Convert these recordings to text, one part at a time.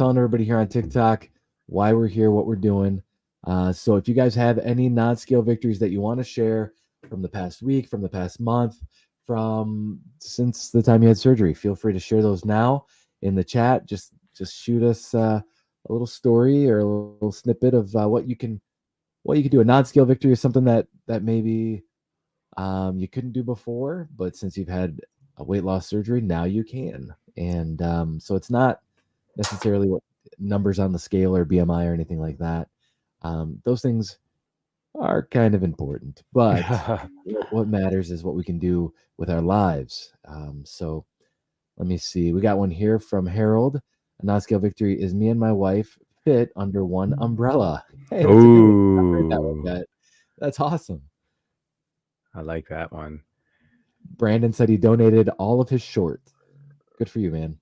telling everybody here on TikTok why we're here, what we're doing. So if you guys have any non-scale victories that you want to share from the past week, from the past month, from since the time you had surgery, feel free to share those now in the chat. Just shoot us a little story or a little snippet of what you can do. A non-scale victory is something that maybe you couldn't do before, but since you've had a weight loss surgery, now you can. And so it's not necessarily what numbers on the scale or BMI or anything like that. Those things are kind of important, but what matters is what we can do with our lives. So let me see. We got one here from Harold. A non-scale victory is me and my wife fit under one umbrella. Hey, that's a good one. I've heard that one yet. That's awesome. I like that one. Brandon said he donated all of his shorts. Good for you, man.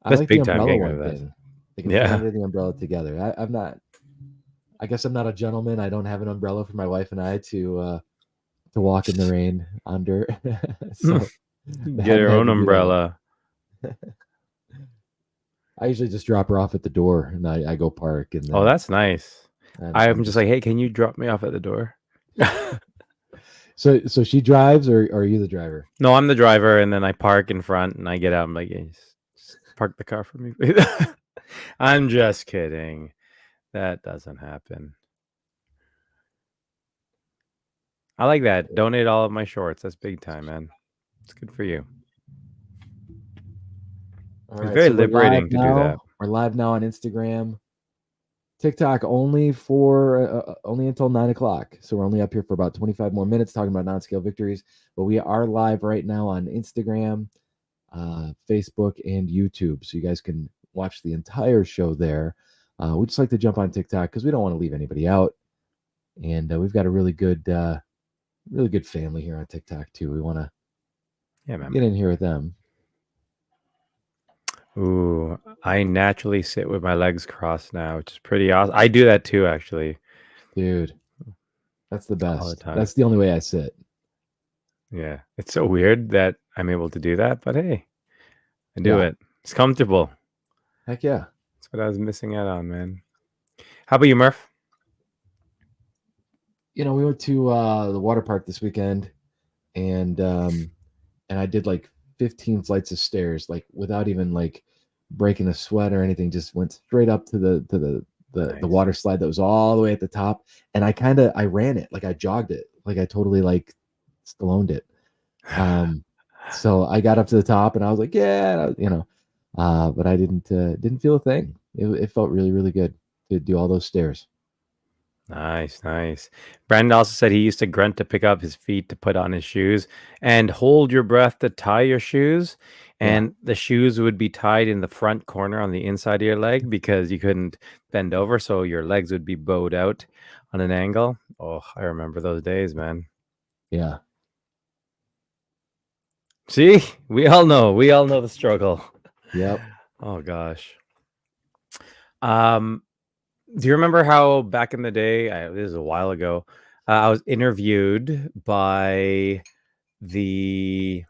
I That's like big the time umbrella getting one that. thing. They can fit under the umbrella together. I'm not. I guess I'm not a gentleman. I don't have an umbrella for my wife and I to walk in the rain under. So Get your own umbrella. I usually just drop her off at the door and I go park. And then, that's nice. I'm just like, hey, can you drop me off at the door? So she drives, or are you the driver? No, I'm the driver, and then I park in front, and I get out. I'm like, hey, just park the car for me. I'm just kidding. That doesn't happen. I like that. Donate all of my shorts. That's big time, man. It's good for you. It's very liberating to do that. We're live now on Instagram, TikTok only for only until 9:00. So we're only up here for about 25 more minutes talking about non-scale victories. But we are live right now on Instagram, Facebook, and YouTube, so you guys can watch the entire show there. We just like to jump on TikTok because we don't want to leave anybody out, and we've got a really good family here on TikTok too. We want to get in here with them. Ooh, I naturally sit with my legs crossed now, which is pretty awesome. I do that too, actually. Dude, that's the best. All the time. That's the only way I sit. Yeah, it's so weird that I'm able to do that, but hey, I do it. It's comfortable. Heck yeah. That's what I was missing out on, man. How about you, Murph? We went to the water park this weekend, and I did like 15 flights of stairs, like without even like breaking a sweat or anything. Just went straight up to the water slide that was all the way at the top, and I ran it, like I jogged it, like I totally like Stalloned it. So I got up to the top, and I was like, yeah, but I didn't feel a thing. It felt really, really good to do all those stairs. Nice. Brandon also said he used to grunt to pick up his feet to put on his shoes and hold your breath to tie your shoes. And the shoes would be tied in the front corner on the inside of your leg because you couldn't bend over. So your legs would be bowed out on an angle. Oh, I remember those days, man. Yeah. See, we all know the struggle. Yep. Oh gosh. Do you remember how back in the day, this is a while ago, I was interviewed by the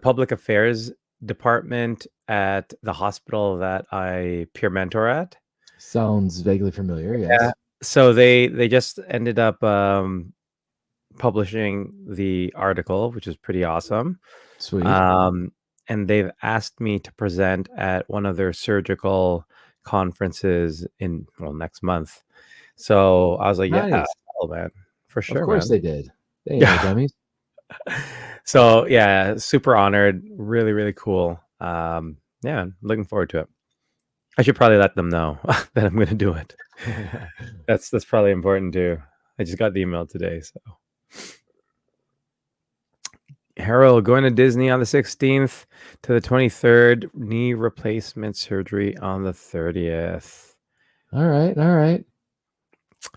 public affairs department at the hospital that I peer mentor at? Sounds vaguely familiar, yes. Yeah. So they just ended up publishing the article, which is pretty awesome. Sweet. And they've asked me to present at one of their surgical conferences next month. So I was like, nice. Yeah, man, for sure. Of course, man. They did. They ain't no dummies. So yeah, super honored. Really, really cool. Yeah, looking forward to it. I should probably let them know that I'm going to do it. That's probably important too. I just got the email today, so. Harold, going to Disney on the 16th to the 23rd, knee replacement surgery on the 30th. All right.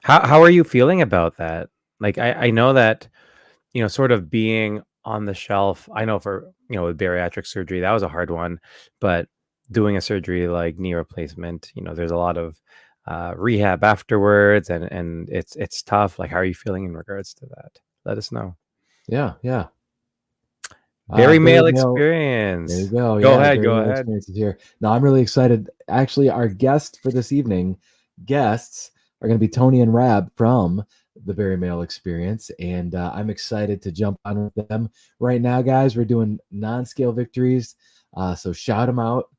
How are you feeling about that? Like, I know that, sort of being on the shelf, I know for, with bariatric surgery, that was a hard one, but doing a surgery like knee replacement, there's a lot of rehab afterwards and it's tough. Like, how are you feeling in regards to that? Let us know. Yeah. Bari Bari Male Male. There you Experience. go. Go Yeah, ahead. Bari Go Male ahead. Experience is here. Now I'm really excited. Actually, our guest for this evening, guests are going to be Tony and Rab from the Bari Male Experience, and I'm excited to jump on with them right now, guys. We're doing non-scale victories, so shout them out.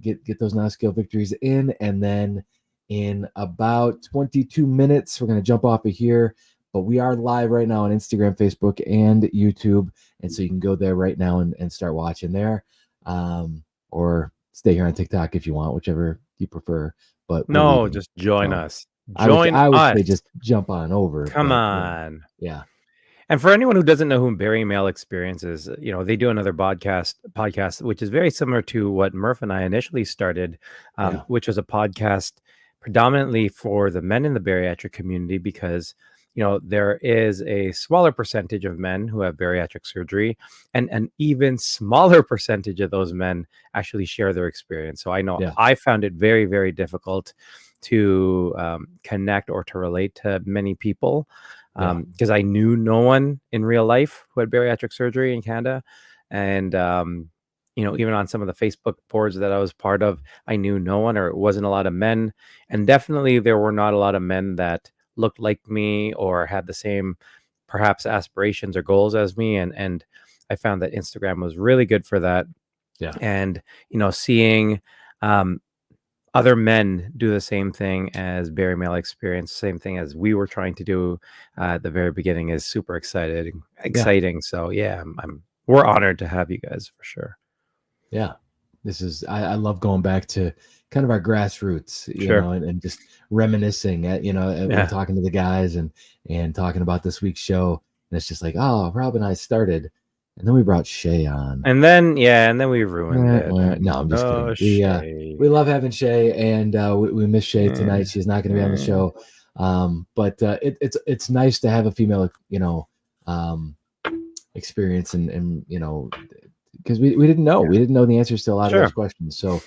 Get those non-scale victories in, and then in about 22 minutes, we're going to jump off of here. But we are live right now on Instagram, Facebook, and YouTube. And so you can go there right now and start watching there. Or stay here on TikTok if you want, whichever you prefer. But we're No, leaving. just join So us. I would Join I would us. say just jump on over. Come But on. yeah. And for anyone who doesn't know who Bari Male Experience is, they do another podcast, which is very similar to what Murph and I initially started, Yeah. which was a podcast predominantly for the men in the bariatric community, because there is a smaller percentage of men who have bariatric surgery, and an even smaller percentage of those men actually share their experience. So I know Yeah. I found it very, very difficult to connect or to relate to many people, because I knew no one in real life who had bariatric surgery in Canada. And, even on some of the Facebook boards that I was part of, I knew no one, or it wasn't a lot of men. And definitely there were not a lot of men that looked like me or had the same perhaps aspirations or goals as me. And I found that Instagram was really good for that. Yeah. And, seeing, other men do the same thing as Bari Male Experience, same thing as we were trying to do at the very beginning, is super exciting. So yeah, we're honored to have you guys for sure. Yeah. This is I love going back to kind of our grassroots, Sure. and just reminiscing at, when Yeah. talking to the guys and talking about this week's show. And it's just like, oh, Rob and I started, and then we brought Shea on. And then we ruined it. No, I'm just kidding. Shea. We love having Shea, and we miss Shea tonight. She's not going to be on the show, but it's nice to have a female, experience, and because we didn't know the answers to a lot of those questions. So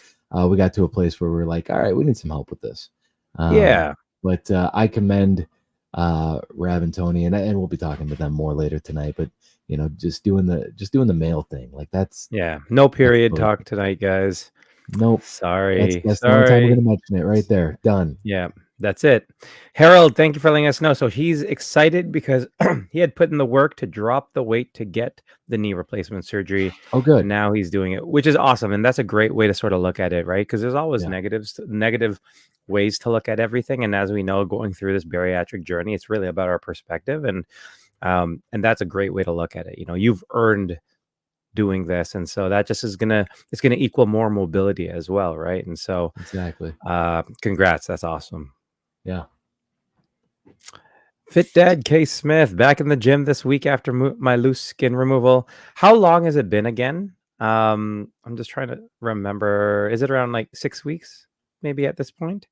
we got to a place where we're like, all right, we need some help with this. But I commend Rav and Tony, and we'll be talking to them more later tonight. But just doing the male thing, like that's no period talk tonight, guys. Nope. Sorry. That's the only time we're gonna mention it. Right there. Done. Yeah, that's it. Harold, thank you for letting us know. So he's excited because he had put in the work to drop the weight to get the knee replacement surgery. Oh, good. And now he's doing it, which is awesome. And that's a great way to sort of look at it, right? Because there's always negative ways to look at everything. And as we know, going through this bariatric journey, it's really about our perspective. And that's a great way to look at it. You've earned doing this, and so that just it's gonna equal more mobility as well, right? And so exactly, congrats, that's awesome. Yeah. Fit Dad K Smith back in the gym this week after my loose skin removal. How long has it been again? I'm just trying to remember. Is it around like 6 weeks maybe at this point?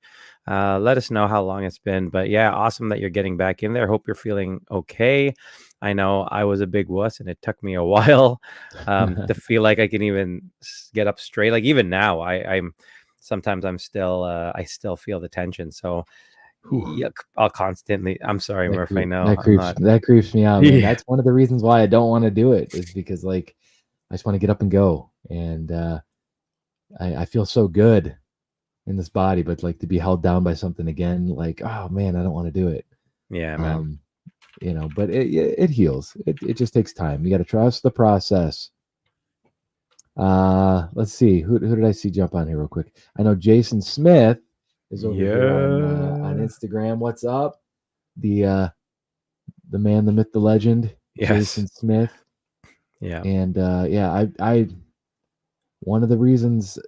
Let us know how long it's been. But yeah, awesome that you're getting back in there. Hope you're feeling okay. I know I was a big wuss, and it took me a while to feel like I can even get up straight. Like even now, I'm sometimes I still feel the tension. So I'll constantly. I'm sorry, Murph. I know that creeps me out, man. That's one of the reasons why I don't want to do it, is because like I just want to get up and go, and I feel so good in this body, but like to be held down by something again, like, oh man, I don't want to do it. Yeah, man. But it heals. It just takes time. You got to trust the process. Let's see. Who did I see jump on here real quick? I know Jason Smith is over here on Instagram. What's up? The man, the myth, the legend, Jason Smith. Yeah. And I one of the reasons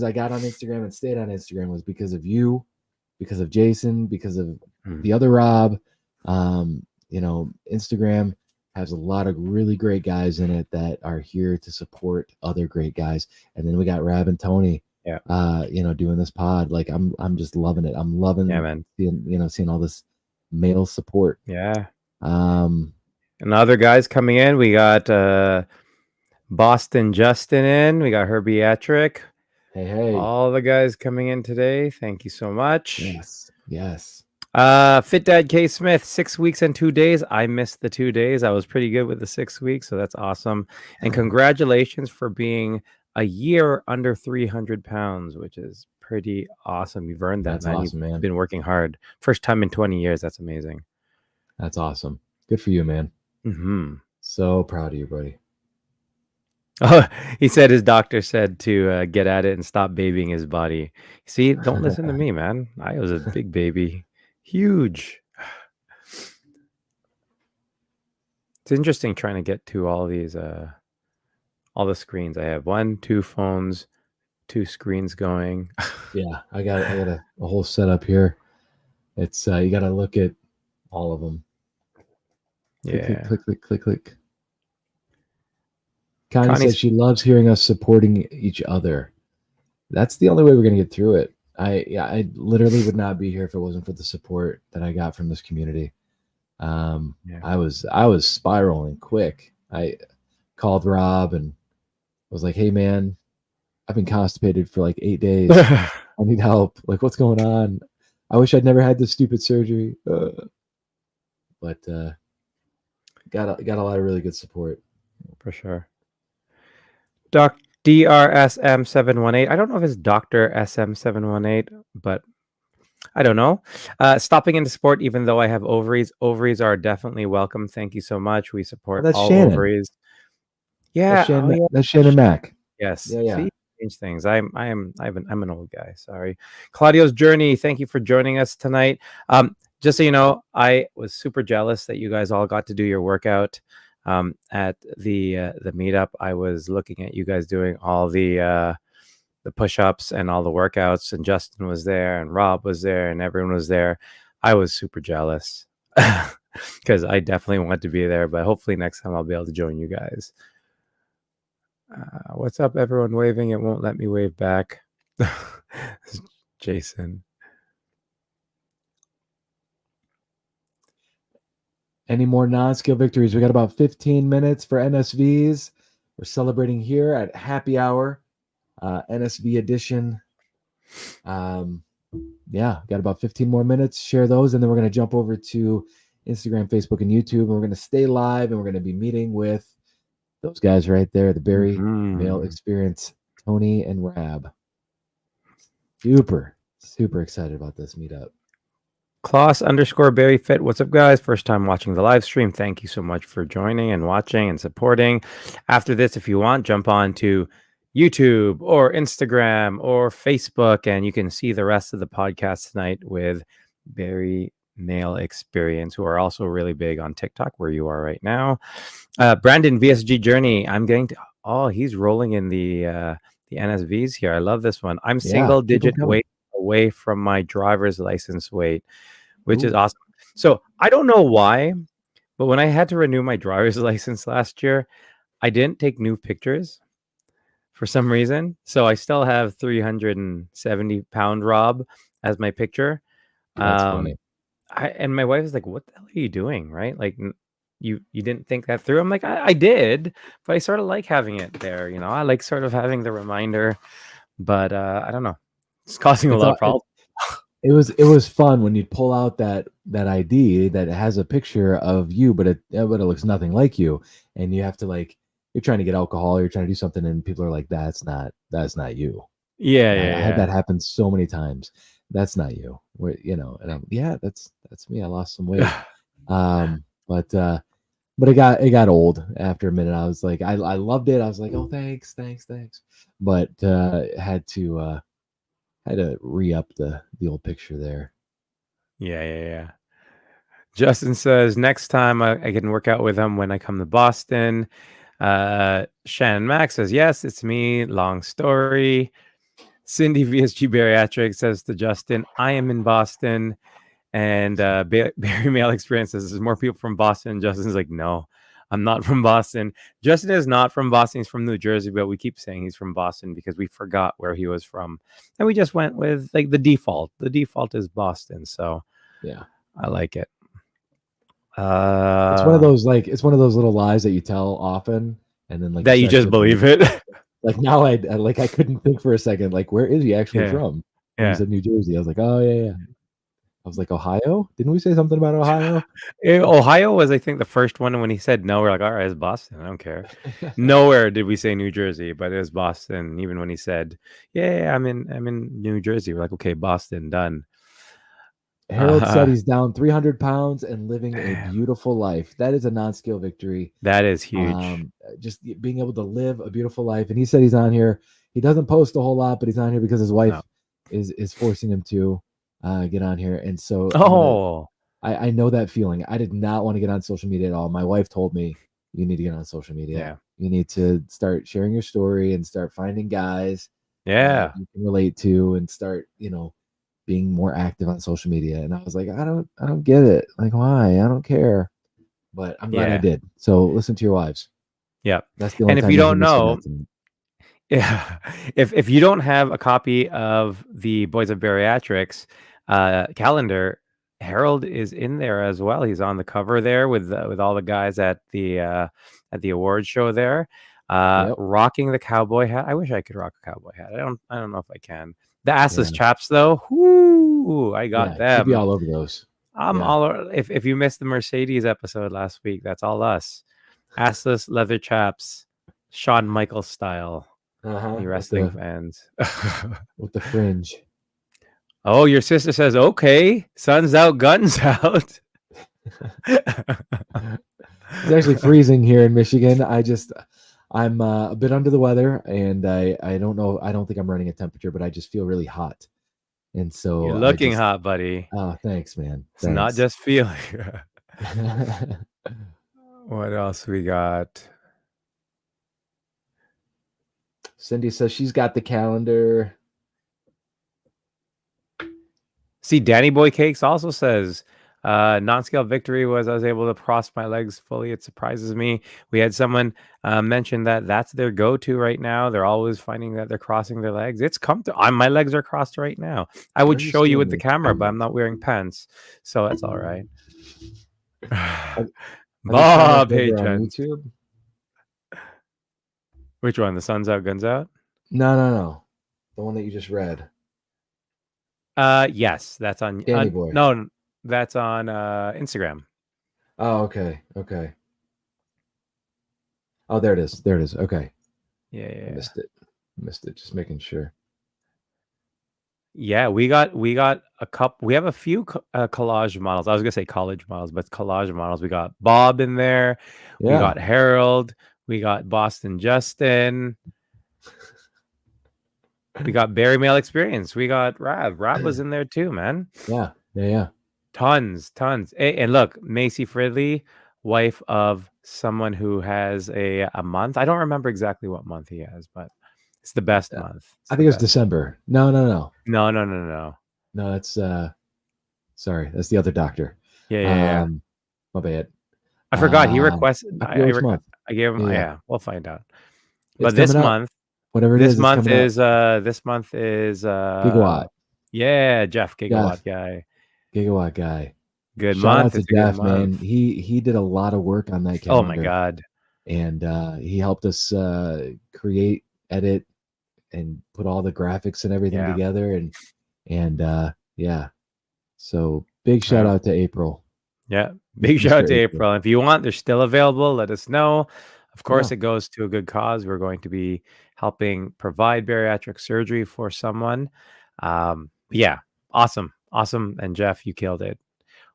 I got on Instagram and stayed on Instagram was because of you, because of Jason, because of the other Rob. Instagram has a lot of really great guys in it that are here to support other great guys. And then we got Rab and Tony, doing this pod. Like I'm just loving it. I'm loving seeing all this male support. Yeah. And other guys coming in. We got Boston Justin in. We got Herbiatric. Hey. All the guys coming in today. Thank you so much. Yes. Fit Dad K Smith, 6 weeks and 2 days. I missed the 2 days. I was pretty good with the 6 weeks, so that's awesome. And congratulations for being a year under 300 pounds, which is pretty awesome. You've earned that, That's man. You've awesome, man. been working hard. First time in 20 years. That's amazing. That's awesome. Good for you, man. Hmm. So proud of you, buddy. Oh, he said his doctor said to get at it and stop babying his body. See, don't listen to me, man. I was a big baby. Huge. It's interesting trying to get to all these all the screens. I have 1, 2 phones, 2 screens going. Yeah, I got a whole setup here. It's you got to look at all of them. Click, Yeah. click, click, click, click. Connie says she loves hearing us supporting each other. That's the only way we're gonna get through it. I literally would not be here if it wasn't for the support that I got from this community. I was spiraling quick. I called Rob and was like, "Hey man, I've been constipated for like 8 days. I need help. Like, what's going on? I wish I'd never had this stupid surgery." But got a lot of really good support for sure. DRSM718. I don't know if it's Dr. SM718, but I don't know. Stopping into sport, even though I have ovaries. Ovaries are definitely welcome. Thank you so much. We support all Shannon. ovaries. Yeah, that's Shannon Mack. Yes. Yeah. See, change things. I'm an old guy. Sorry. Claudio's Journey. Thank you for joining us tonight. Just so you know, I was super jealous that you guys all got to do your workout at the meetup. I was looking at you guys doing all the push-ups and all the workouts, and Justin was there and Rob was there and everyone was there. I was super jealous because I definitely want to be there, but hopefully next time I'll be able to join you guys. What's up, everyone waving? It won't let me wave back. Jason. Any more non-skill victories? We got about 15 minutes for NSVs. We're celebrating here at Happy Hour, NSV edition. Yeah, got about 15 more minutes. Share those, and then we're going to jump over to Instagram, Facebook, and YouTube, and we're going to stay live, and we're going to be meeting with those guys right there, the Bari Male Experience, Tony and Rab. Super excited about this meetup. Klaus_Bari Fit. What's up, guys? First time watching the live stream. Thank you so much for joining and watching and supporting. After this, if you want, jump on to YouTube or Instagram or Facebook, and you can see the rest of the podcast tonight with Bari Male Experience, who are also really big on TikTok, where you are right now. Brandon, VSG Journey. I'm getting to. Oh, he's rolling in the NSVs here. I love this one. I'm single digit weight away from my driver's license weight, which is awesome. So I don't know why, but when I had to renew my driver's license last year, I didn't take new pictures for some reason. So I still have 370-pound Rob as my picture. That's funny. And my wife is like, "What the hell are you doing?" Right? Like, you didn't think that through. I'm like, I did, but I sort of like having it there. You know, I like sort of having the reminder, but I don't know. It's causing a lot of problems. It was fun when you pull out that ID that has a picture of you, but it looks nothing like you, and you have to, like, you're trying to get alcohol, you're trying to do something, and people are like, that's not you. Yeah, I had that happen so many times. That's not you. You know, and that's me. I lost some weight. But it got old after a minute. I was like, I loved it. I was like, oh, thanks. But had to re-up the old picture there. Yeah. Justin says next time I can work out with him when I come to Boston. Shannon Max says, yes, it's me. Long story. Cindy VSG Bariatric says to Justin, I am in Boston. And Bari Male Experience says there's more people from Boston. Justin's like, no, I'm not from Boston. Justin is not from Boston. He's from New Jersey, but we keep saying he's from Boston because we forgot where he was from. And we just went with, like, the default. The default is Boston. So yeah, I like it. It's one of those little lies that you tell often, and then, like, that you just believe it. Like, now I couldn't think for a second, like, where is he actually from? And he said New Jersey. I was like, oh yeah. I was like, Ohio? Didn't we say something about Ohio? Ohio was, I think, the first one. And when he said no, we're like, all right, it's Boston. I don't care. Nowhere did we say New Jersey, but it was Boston. Even when he said, yeah, I'm in New Jersey, we're like, okay, Boston, done. Harold said he's down 300 pounds and living a beautiful life. That is a non-skill victory. That is huge. Just being able to live a beautiful life. And he said he's on here. He doesn't post a whole lot, but he's on here because his wife No. is forcing him to get on here. And so I know that feeling. I did not want to get on social media at all. My wife told me, you need to get on social media. Yeah. You need to start sharing your story and start finding guys Yeah. you can relate to and start, being more active on social media. And I was like, I don't get it. Like, why? I don't care. But I'm glad I did. So listen to your wives. Yeah. That's the only And if time you hear don't me say know, that to me. yeah, if you don't have a copy of the Boys of Bariatrics calendar, Harold is in there as well. He's on the cover there with all the guys at the awards show there, Yep. rocking the cowboy hat. I wish I could rock a cowboy hat. I don't know if I can. The assless Yeah. chaps though, whoo, I got You'd be them. all over those. I'm all. If you missed the Mercedes episode last week, that's all us. Assless leather chaps, Shawn Michaels style. You wrestling fans. With the fringe. Oh, your sister says, okay, sun's out, guns out. It's actually freezing here in Michigan. I'm a bit under the weather, and I don't know. I don't think I'm running a temperature, but I just feel really hot. And so You're looking hot, buddy. Oh, thanks, man. It's not just feeling. What else we got? Cindy says she's got the calendar. See, Danny Boy Cakes also says, non-scale victory was I was able to cross my legs fully. It surprises me. We had someone mention that that's their go-to right now. They're always finding that they're crossing their legs. It's comfortable. My legs are crossed right now. I would show you with the camera, but I'm not wearing pants, so that's all right. Bob, hey, on YouTube. Which one? The sun's out, guns out? No. The one that you just read. Yes, that's on Danny Boy. No, that's on Instagram. Oh, okay. Oh, there it is. Okay. Yeah. I missed it. Just making sure. Yeah, we got a couple. We have a few collage models. I was gonna say college models, but collage models. We got Bob in there. Yeah. We got Harold. We got Boston Justin. We got Bari Male Experience. We got Rab. Rab was in there too, man. Yeah. Tons. And look, Macy Fridley, wife of someone who has a month. I don't remember exactly what month he has, but it's the best month. I think it was December. No. No, that's sorry, that's the other doctor. Yeah. My bad. I forgot he requested. I gave him. Yeah, we'll find out. But this month, whatever it this is, month is Gigawatt. Yeah, Jeff, Gigawatt guy. Good month. Shout out to Jeff, man. He did a lot of work on that calendar. Oh my god. And he helped us create, edit, and put all the graphics and everything together. And so big shout out to April. Yeah, big shout out to April. If you want, they're still available. Let us know. Of course, it goes to a good cause. We're going to be helping provide bariatric surgery for someone. Yeah, awesome. And Jeff, you killed it.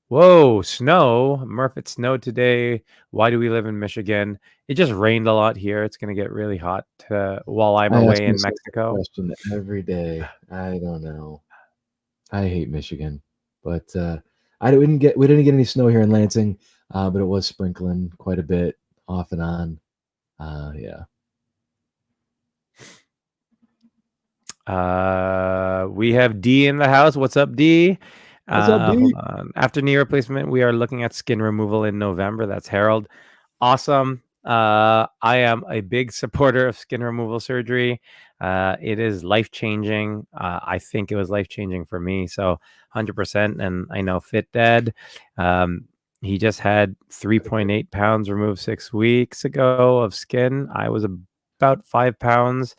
Whoa, snow. Murph, it snowed today. Why do we live in Michigan? It just rained a lot here. It's going to get really hot while I'm away in Mexico. Question every day. I don't know. I hate Michigan, but we didn't get any snow here in Lansing, but it was sprinkling quite a bit off and on. Yeah. We have D in the house. What's up, D? What's up, D? After knee replacement, we are looking at skin removal in November. That's Harold. Awesome. I am a big supporter of skin removal surgery. It is life-changing. I think it was life-changing for me. So 100%. And I know Fit Dad, he just had 3.8 pounds removed 6 weeks ago of skin. I was about 5 pounds.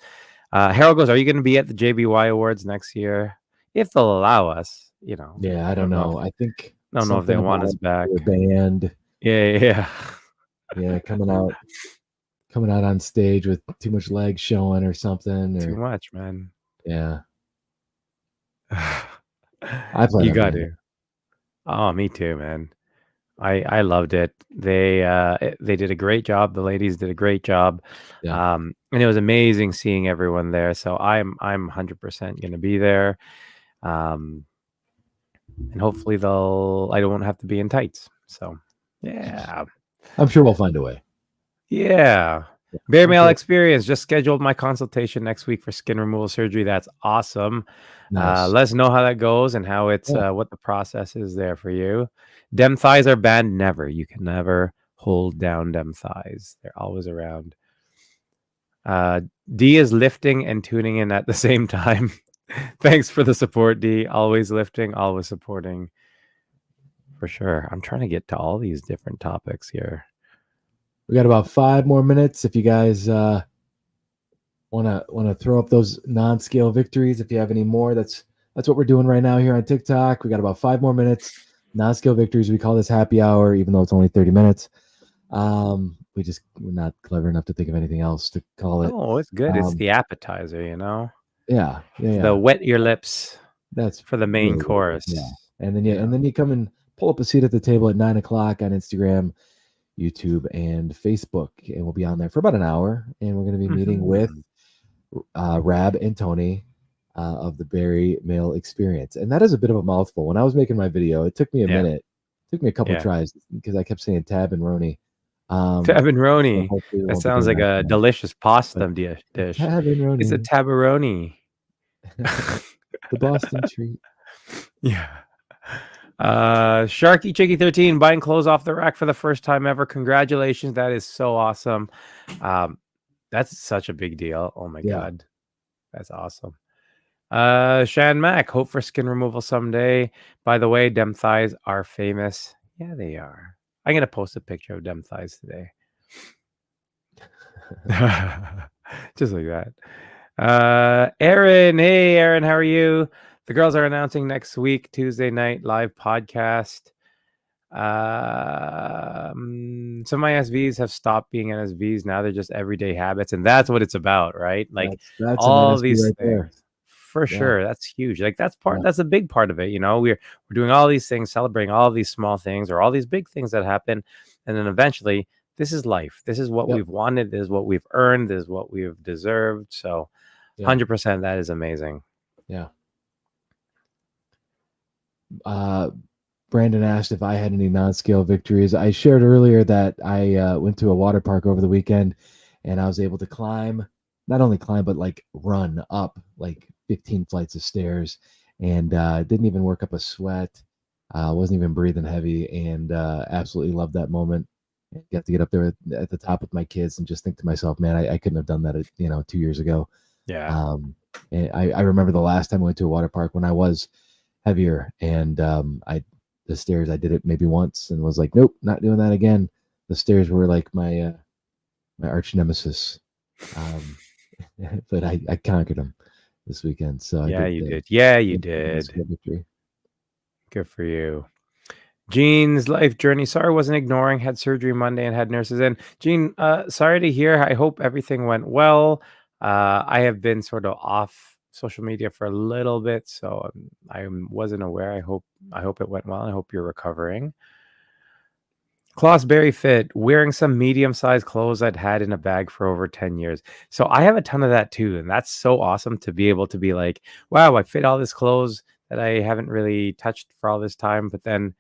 Harold goes, are you going to be at the JBY Awards next year? If they'll allow us. Yeah, I I don't don't know if know. I think they something want us about back. their band, Yeah. yeah, coming out on stage with too much leg showing or something, Too or much, man. yeah. I plan You on got being to. Oh, me too, man. I loved it. They did a great job. The ladies did a great job. there. And it was amazing seeing everyone there. So I'm 100% going to be there. Um, and hopefully I don't have to be in tights. So, yeah. I'm sure we'll find a way. Yeah. Yeah, Bari I'm Male sure. Experience just scheduled my consultation next week for skin removal surgery. That's awesome. Nice. Let us know how that goes and how it's Yeah. what the process is there for you. Dem thighs are banned. Never. You can never hold down dem thighs. They're always around. D is lifting and tuning in at the same time. Thanks for the support, D. Always lifting, always supporting. For sure. I'm trying to get to all these different topics here. We got about 5 more minutes. If you guys want to throw up those non-scale victories, if you have any more, that's what we're doing right now here on TikTok. We got about 5 more minutes. Non-scale victories. We call this happy hour, even though it's only 30 minutes. We're not clever enough to think of anything else to call it. Oh, it's good. It's Um, the appetizer, yeah, the wet your lips That's for the main really what it is. Yeah, course. and then Yeah. you come and pull up a seat at the table at 9 o'clock on Instagram, YouTube, and Facebook, and we'll be on there for about an hour, and we're going to be meeting with Rab and Tony of the Bari Male Experience, and that is a bit of a mouthful. When I was making my video, it took me a Yeah. minute, it took me a couple Yeah. tries because I kept saying Tab and Roni. Tabaroni. Hopefully we That won't be sounds doing like that a tonight. delicious pasta But dish. Tab and It's a Roni, tabaroni. the Boston treat. Yeah. Sharky Chicky 13 buying clothes off the rack for the first time ever. Congratulations. That is so awesome. That's such a big deal. Oh my Yeah. God. That's awesome. Shan Mac, hope for skin removal someday. By the way, dem thighs are famous. Yeah, they are. I'm gonna post a picture of dem thighs today. Just like that. Aaron, hey Aaron, how are you? The girls are announcing next week, Tuesday night live podcast. Some of my SVs have stopped being NSVs. Now they're just everyday habits, and that's what it's about, right? Like That's an all NSV these right there. things. For Yeah. sure. That's huge. Like that's a big part of it. We're doing all these things, celebrating all these small things or all these big things that happen. And then eventually this is life. This is what we've wanted. This is what we've earned. This is what we've deserved. So 100% that is amazing. Yeah. Brandon asked if I had any non-scale victories. I shared earlier that I went to a water park over the weekend and I was able to not only climb, but like run up like 15 flights of stairs and didn't even work up a sweat. Wasn't even breathing heavy and absolutely loved that moment. Got to get up there at the top with my kids and just think to myself, man, I couldn't have done that, 2 years ago. Yeah. And I remember the last time I went to a water park when I was heavier and the stairs, I did it maybe once and was like, nope, not doing that again. The stairs were like my arch nemesis. But I conquered them this weekend. So yeah, I did. you did. Yeah, you did. Victory. Good for you. Jean's life journey. Sorry, wasn't ignoring. Had surgery Monday and had nurses in. Jean, sorry to hear. I hope everything went well. I have been sort of off social media for a little bit, so I wasn't aware. I hope it went well. I hope you're recovering. Klaus Berry Fit, wearing some medium-sized clothes I'd had in a bag for over 10 years. So I have a ton of that too. And that's so awesome to be able to be like, wow, I fit all this clothes that I haven't really touched for all this time. But then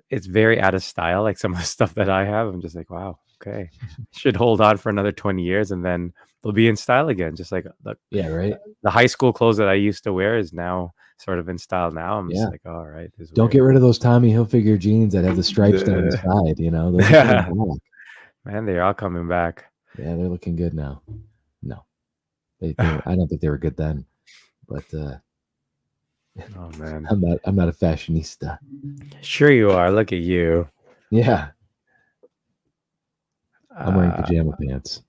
it's very out of style. Like some of the stuff that I have, I'm just like, wow, okay. Should hold on for another 20 years and then they'll be in style again. Just like right. The high school clothes that I used to wear is now sort of in style now. I'm just like, all right. Don't get rid of those Tommy Hilfiger jeans that have the stripes down the side, Those are coming back. Man, they're all coming back. Yeah, they're looking good now. No. I don't think they were good then. But oh man. I'm not a fashionista. Sure you are. Look at you. Yeah. I'm wearing pajama pants.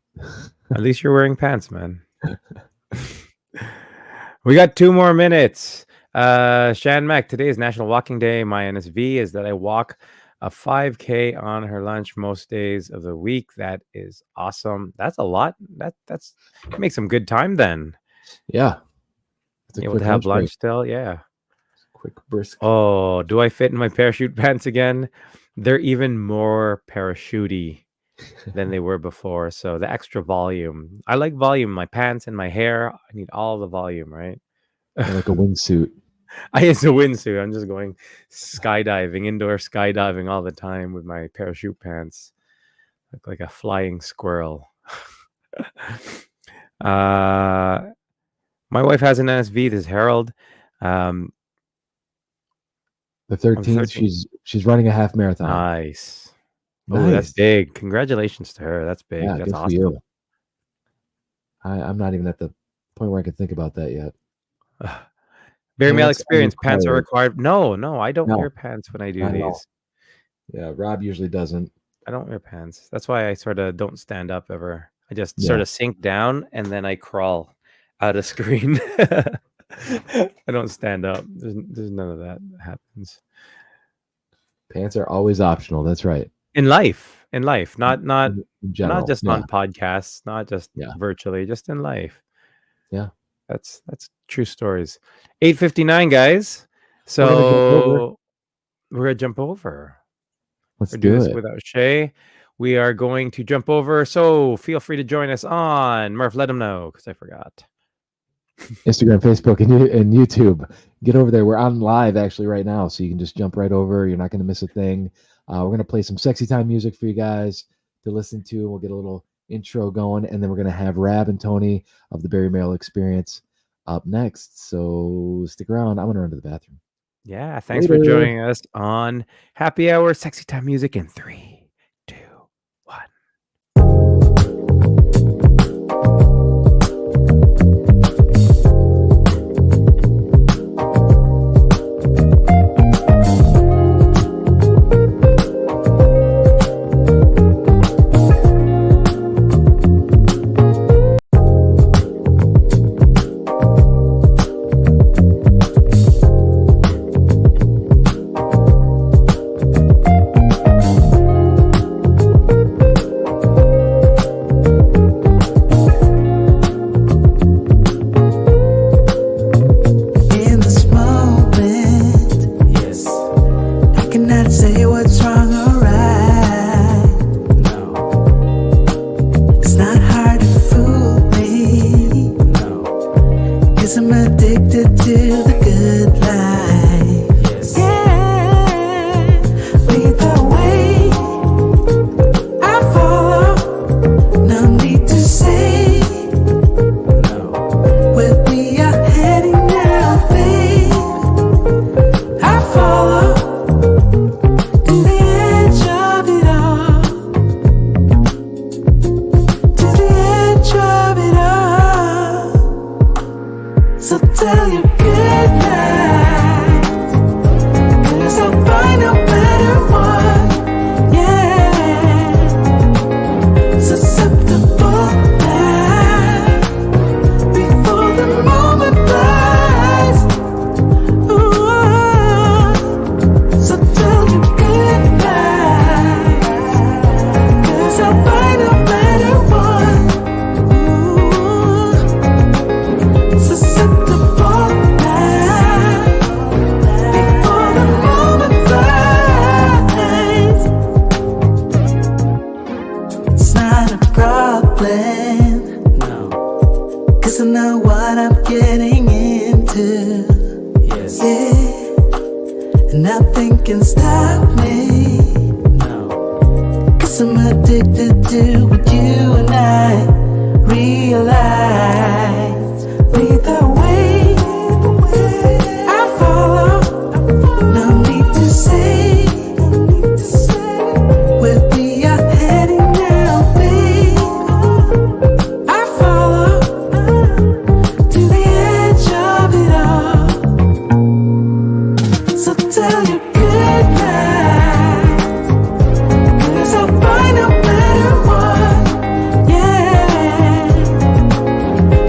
At least you're wearing pants, man. We got 2 more minutes. Shan Mac, today is National Walking Day. My NSV is that I walk a 5K on her lunch most days of the week. That is awesome. That's a lot. That's make some good time then. Yeah. It's a Able quick to have lunch break. lunch still. Yeah. Quick brisk. Oh, do I fit in my parachute pants again? They're even more parachutey than they were before. So the extra volume. I like volume. My pants and my hair. I need all the volume, right? Or like a wingsuit. It's a windsuit. I'm just going skydiving, indoor skydiving all the time with my parachute pants. Look like a flying squirrel. My wife has an NSV. This is Harold. The 13th, she's running a half marathon. Nice. Oh, that's big. Congratulations to her. That's big. Yeah, that's good awesome. for you. I'm not even at the point where I can think about that yet. Bari Male Experience. Pants are required. No, I don't wear pants when I do these. Yeah, Rob usually doesn't. I don't wear pants. That's why I sort of don't stand up ever. I just sort of sink down and then I crawl out of screen. I don't stand up. There's none of that happens. Pants are always optional. That's right. In life, not general, not just on podcasts, not just virtually, just in life. Yeah, that's true stories. 8:59, guys. So we're gonna jump over. Let's do it without Shea. We are going to jump over. So feel free to join us on Murph. Let them know because I forgot. Instagram, Facebook, and YouTube. Get over there. We're on live actually right now, so you can just jump right over. You're not going to miss a thing. We're going to play some sexy time music for you guys to listen to. We'll get a little intro going, and then we're going to have Rab and Tony of the Bari Male Experience up next. So stick around. I'm going to run to the bathroom. Yeah, thanks for joining us on Happy Hour Sexy Time Music in 3, 2, 1.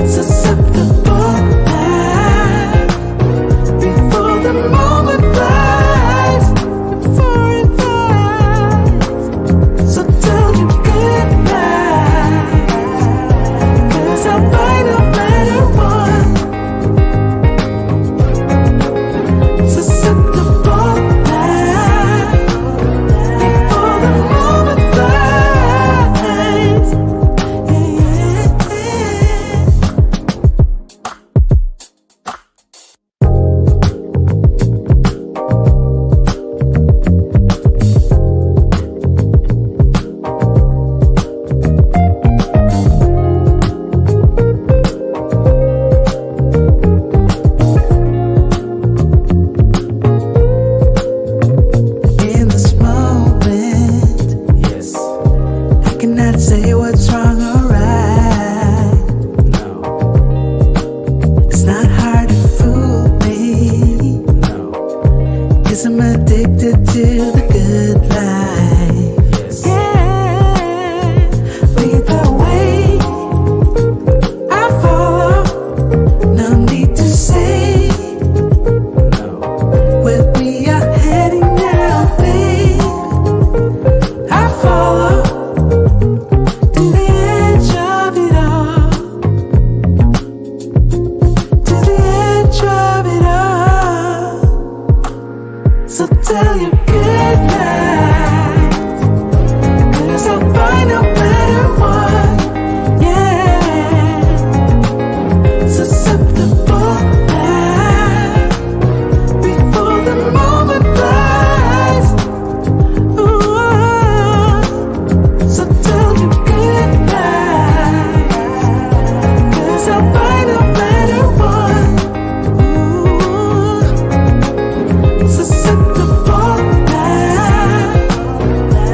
Susceptible tell you good night, 'cause I'll find a better one. Yeah, susceptible now before the moment flies. Ooh, so tell you good night, 'cause I'll find a better one. Ooh, susceptible now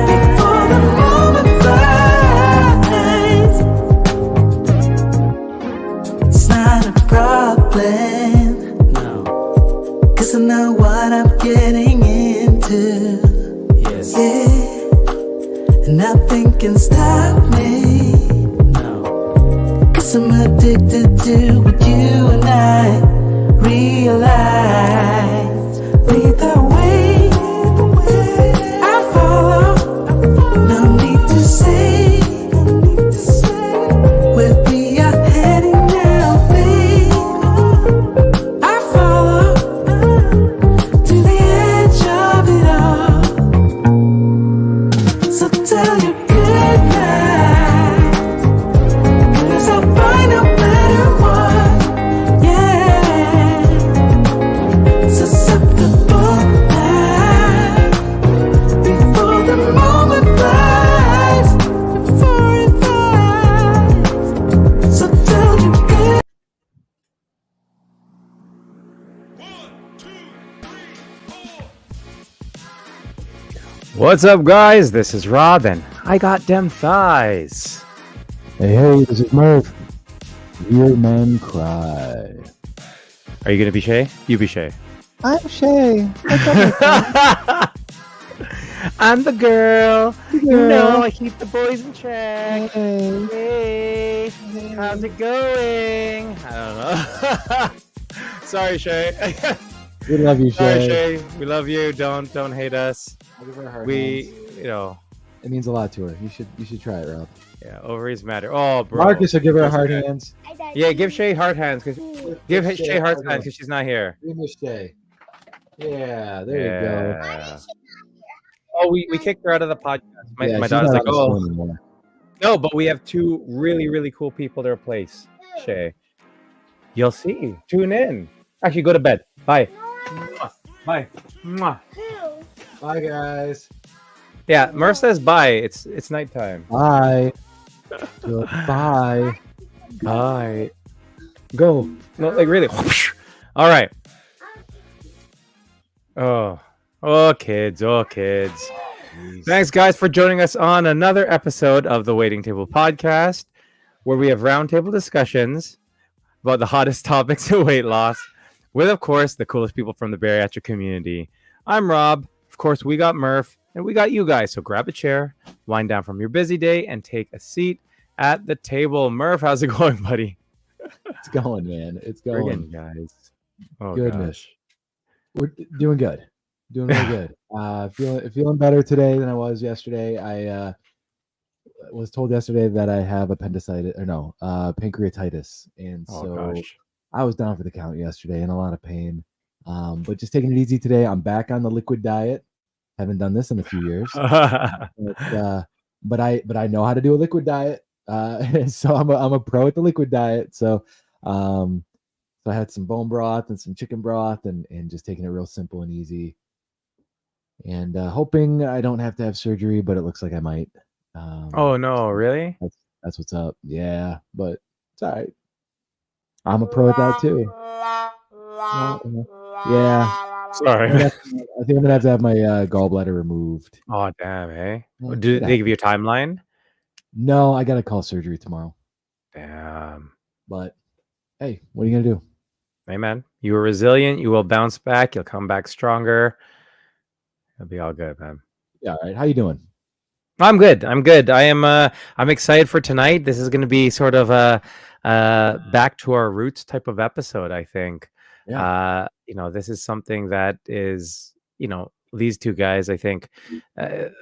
before the moment flies. It's not a problem, no, 'cause I know what I'm getting into. Yes. Yeah, and nothing can stop me. No, 'cause I'm addicted to what you and I realize. Lead the way, I follow. No need to say where we are heading now, babe. I follow to the edge of it all. So tell you good night, 'cause I'll find a better one. Yeah, susceptible now before the moment flies, before it flies. So tell you good. What's up, guys? This is Rob, and I got them thighs. Hey, this is Murph. Real men cry. Are you gonna be Shea? You be Shea. I'm Shea. I'm the girl. You girl. know I keep the boys in check. Hey. Hey, how's it going? I don't know. Sorry, Shea. We love you, Sorry, Shea. Shea. We love you. Don't hate us. I'll give her a hard We, hands. you know, It means a lot to her. You should try it, Rob. yeah, ovaries matter. Oh, bro. Marcus will give her a hard hands. Yeah, give Shea hard hands because give Shea Shea a hard hard hands hand. because she's not here. Give me Shea. Yeah, there you go. Yeah. Oh, we kicked her out of the podcast. My Yeah, she's daughter's not like, on the show oh, anymore. no, but we have two really cool people to replace Shea. You'll see. Tune in. Actually, go to bed. Bye. Mwah. Bye. Mwah. Bye, guys. Yeah, Murph says bye. It's nighttime. Bye. Goodbye. Bye. Go. No, like really. All right. Oh, kids. Oh, kids. Jeez. Thanks, guys, for joining us on another episode of the Waiting Table Podcast, where we have roundtable discussions about the hottest topics in weight loss with, of course, the coolest people from the bariatric community. I'm Rob. Of course, we got Murph, and we got you guys. So grab a chair, wind down from your busy day, and take a seat at the table. Murph, how's it going, buddy? It's going, man. It's going. Friggin' guys. Oh, Goodness. gosh. We're doing good. Doing really good. Feeling better today than I was yesterday. I was told yesterday that I have appendicitis, or no, pancreatitis, and Oh, so gosh. I was down for the count yesterday in a lot of pain. But just taking it easy today. I'm back on the liquid diet. Haven't done this in a few years, but I know how to do a liquid diet. So I'm a pro at the liquid diet. So I had some bone broth and some chicken broth, and just taking it real simple and easy. And hoping I don't have to have surgery, but it looks like I might. Oh, no, really? That's what's up. Yeah, but it's all right. I'm a pro at that too. Yeah. Sorry. I think I'm gonna have to have my gallbladder removed. Oh, damn, hey. Yeah, Do it they give you a timeline? No, I gotta call surgery tomorrow. Damn. But hey, what are you gonna do? Hey, man. You were resilient. You will bounce back. You'll come back stronger. It'll be all good, man. Yeah, all right. How you doing? I'm good. I'm good. I'm excited for tonight. This is going to be sort of a back to our roots type of episode, I think. Yeah. This is something that is, these two guys, I think,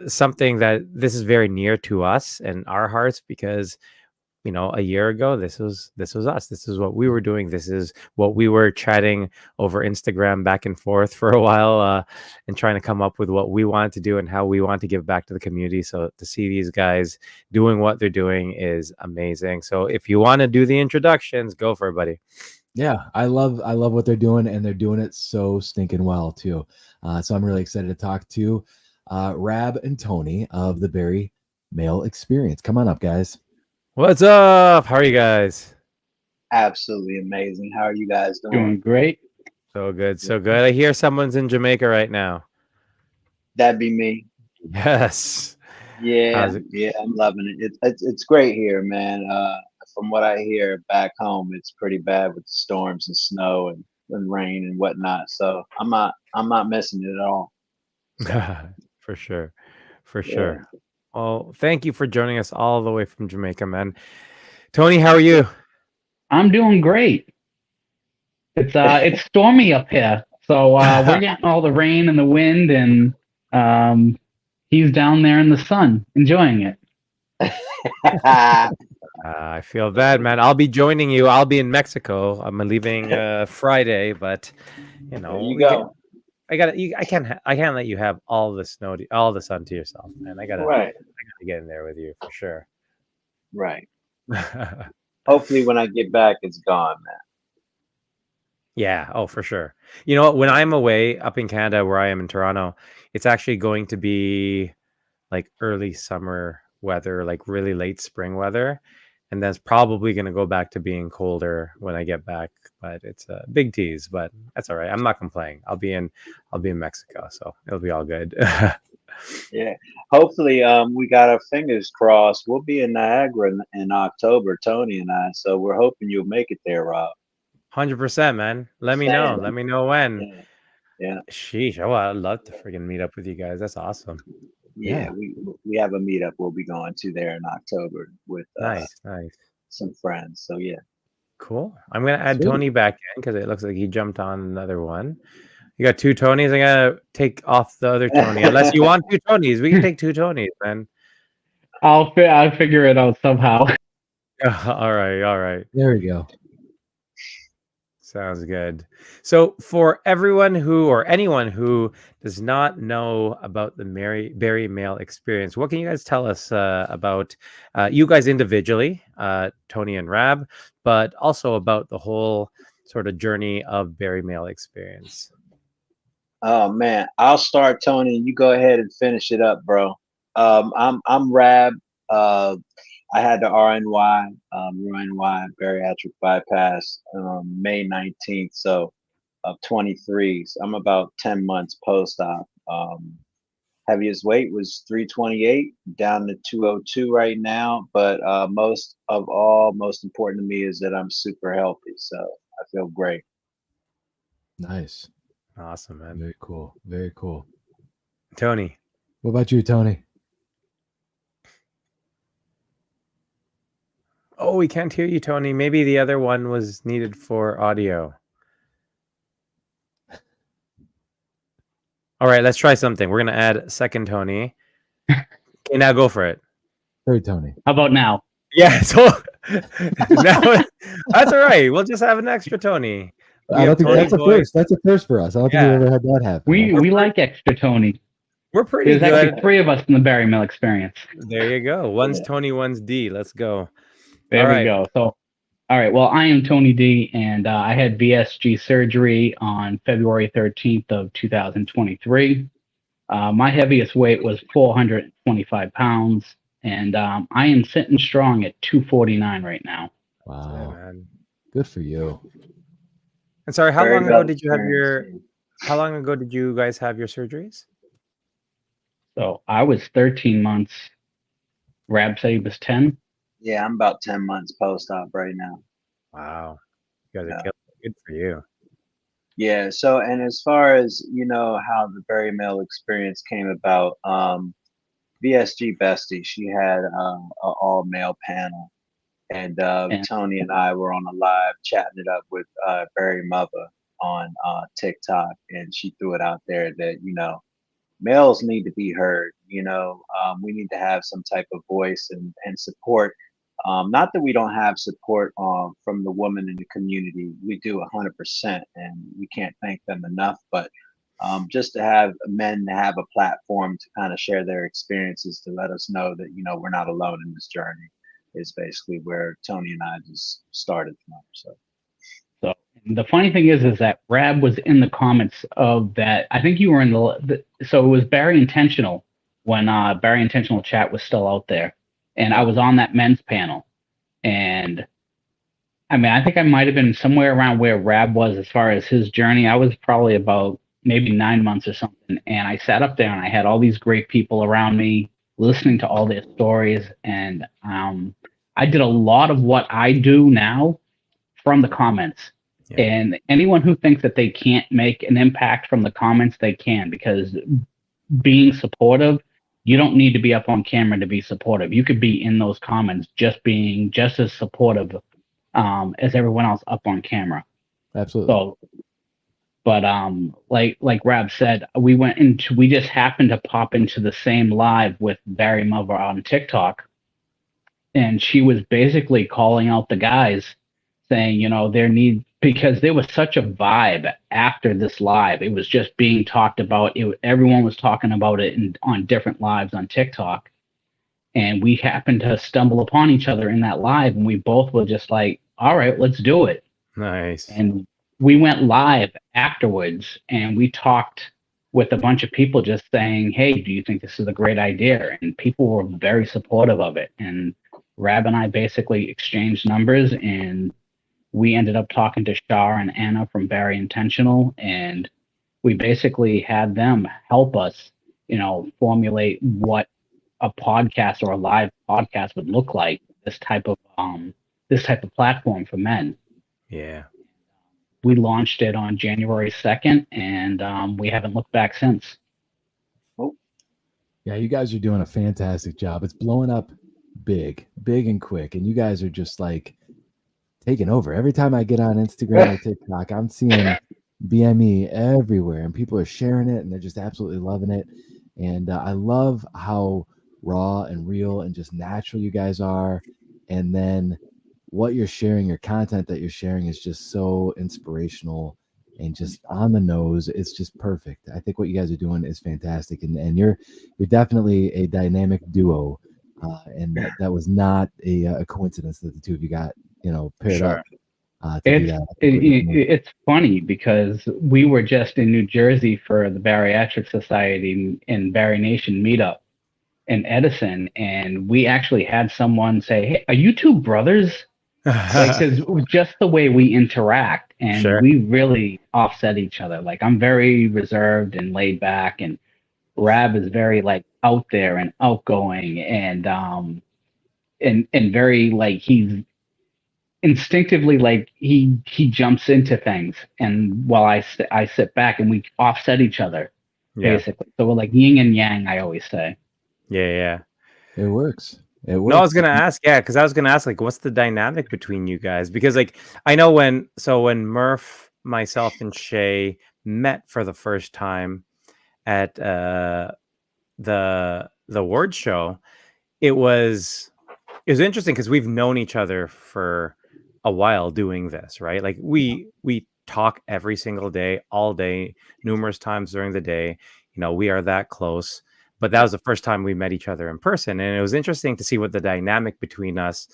something that this is very near to us and our hearts because a year ago, this was us. This is what we were doing. This is what we were chatting over Instagram back and forth for a while, and trying to come up with what we wanted to do and how we want to give back to the community. So to see these guys doing what they're doing is amazing. So if you want to do the introductions, go for it, buddy. Yeah, I love what they're doing, and they're doing it so stinking well too. So I'm really excited to talk to Rab and Tony of the Bari Male Experience. Come on up, guys. What's up? How are you guys? Absolutely amazing. How are you guys doing? Doing great. So good, so good. I hear someone's in Jamaica right now. That'd be me. Yes. Yeah, How's it? yeah, I'm loving it. It's great here, man. From what I hear back home, it's pretty bad with the storms and snow and rain and whatnot. So I'm not missing it at all. For sure. For Yeah. sure. Well, thank you for joining us all the way from Jamaica, man. Tony, how are you? I'm doing great. It's stormy up here, so we're getting all the rain and the wind, and he's down there in the sun enjoying it. I feel bad, man. I'll be joining you. I'll be in Mexico. I'm leaving Friday, but There you go. I can't let you have all the snow, all the sun to yourself, man. I gotta Right, get in there with you for sure. right. Hopefully, when I get back, it's gone, man. Yeah. Oh, for sure. You know what? When I'm away up in Canada, where I am in Toronto, it's actually going to be like early summer weather, like really late spring weather. And that's probably going to go back to being colder when I get back. But it's a big tease, but that's all right. I'm not complaining. I'll be in Mexico, so it'll be all good. Yeah. Hopefully, we got our fingers crossed. We'll be in Niagara in October, Tony and I. So we're hoping you'll make it there, Rob. 100%, man. Let me know. Same. Let me know when. Yeah. Yeah. Sheesh. Oh, I'd love to freaking meet up with you guys. That's awesome. Yeah, we have a meetup we'll be going to there in October with Nice. some friends. So yeah. Cool. I'm gonna add Sweet. Tony back in because it looks like he jumped on another one. You got two Tonys. I'm gonna take off the other Tony. Unless you want two Tonys, we can take two Tonys, man. I'll figure it out somehow. All right. There we go. Sounds good. So for everyone or anyone who does not know about the Bari Male Experience, what can you guys tell us about you guys individually, Tony and Rab, but also about the whole sort of journey of Bari Male Experience? Oh man, I'll start, Tony, and you go ahead and finish it up, bro. I'm Rab. I had the RNY bariatric bypass May 19th, so of 23. So I'm about 10 months post-op. Heaviest weight was 328, down to 202 right now. But most important to me is that I'm super healthy. So I feel great. Nice. Awesome, man. Very cool. Very cool. Tony. What about you, Tony? Oh, we can't hear you, Tony. Maybe the other one was needed for audio. All right, let's try something. We're going to add a second Tony. Okay, now go for it. Third Tony. How about now? Yeah, so now, that's all right. We'll just have an extra Tony. I don't think that's a first. That's a first for us. I don't think we've ever had that happen. We like extra Tony. We're pretty There's actually good. 3 of us in the Bari Male Experience. There you go. One's Tony, one's D. Let's go. There All we right. go. So, all right. Well, I am Tony D, and I had VSG surgery on February 13th of 2023. My heaviest weight was 425 pounds, and I am sitting strong at 249 right now. Wow. Yeah, man. Good for you. And sorry, how Very long ago well did you have experienced. how long ago did you guys have your surgeries? So I was 13 months. Rab said he was 10. Yeah, I'm about 10 months post-op right now. Wow. You guys are Yeah. killing it. Good for you. Yeah. So, and as far as how the Bari Male Experience came about, VSG Bestie, she had an all male panel, and Yeah. Tony and I were on a live chatting it up with Barry Mother on TikTok, and she threw it out there that males need to be heard. We need to have some type of voice and support Not that we don't have support from the women in the community. We do 100%, and we can't thank them enough. But just to have men to have a platform to kind of share their experiences, to let us know that, you know, we're not alone in this journey, is basically where Tony and I just started from. So the funny thing is that Rab was in the comments of that. I think you were in so it was Bari Intentional when Bari Intentional chat was still out there, and I was on that men's panel, and I mean, I think I might have been somewhere around where Rab was as far as his journey. I was probably about maybe 9 months or something, and I sat up there and I had all these great people around me listening to all their stories, and I did a lot of what I do now from the comments. Yeah. And anyone who thinks that they can't make an impact from the comments, they can, because being supportive, you don't need to be up on camera to be supportive. You could be in those comments just being just as supportive as everyone else up on camera. Absolutely. So, but like Rab said, we just happened to pop into the same live with Bari Male on TikTok, and she was basically calling out the guys, saying, you know, because there was such a vibe after this live. It was just being talked about. Everyone was talking about it on different lives on TikTok. And we happened to stumble upon each other in that live, and we both were just like, all right, let's do it. Nice. And we went live afterwards, and we talked with a bunch of people just saying, hey, do you think this is a great idea? And people were very supportive of it. And Rab and I basically exchanged numbers, and we ended up talking to Shar and Anna from Bari Intentional, and we basically had them help us, you know, formulate what a podcast or a live podcast would look like. This type of platform for men. Yeah. We launched it on January 2nd, and we haven't looked back since. Yeah, you guys are doing a fantastic job. It's blowing up big and quick, and you guys are just like taking over. Every time I get on Instagram or TikTok, I'm seeing BME everywhere, and people are sharing it, and they're just absolutely loving it. And I love how raw and real and just natural you guys are. And then what you're sharing, your content that you're sharing, is just so inspirational and just on the nose. It's just perfect. I think what you guys are doing is fantastic, and you're definitely a dynamic duo. And that was not a coincidence that the two of you got, you know, paired Sure. up. To do that. It's funny because we were just in New Jersey for the Bariatric Society and Bari Nation meetup in Edison, and we actually had someone say, "Hey, are you two brothers?" Like, because just the way we interact, and Sure. we really offset each other. Like, I'm very reserved and laid back, and Rab is very like out there and outgoing, and very like he's instinctively like he jumps into things, and while I sit back, and we offset each other basically. So we're like yin and yang, I always say. Yeah. It works. It works. No, I was gonna ask, because I was gonna ask, like, what's the dynamic between you guys? Because, like, I know when Murph, myself, and Shea met for the first time at the word show, it was interesting because we've known each other for a while doing this, right? Like we talk every single day, all day, numerous times during the day. You know, we are that close. But that was the first time we met each other in person, and it was interesting to see what the dynamic between us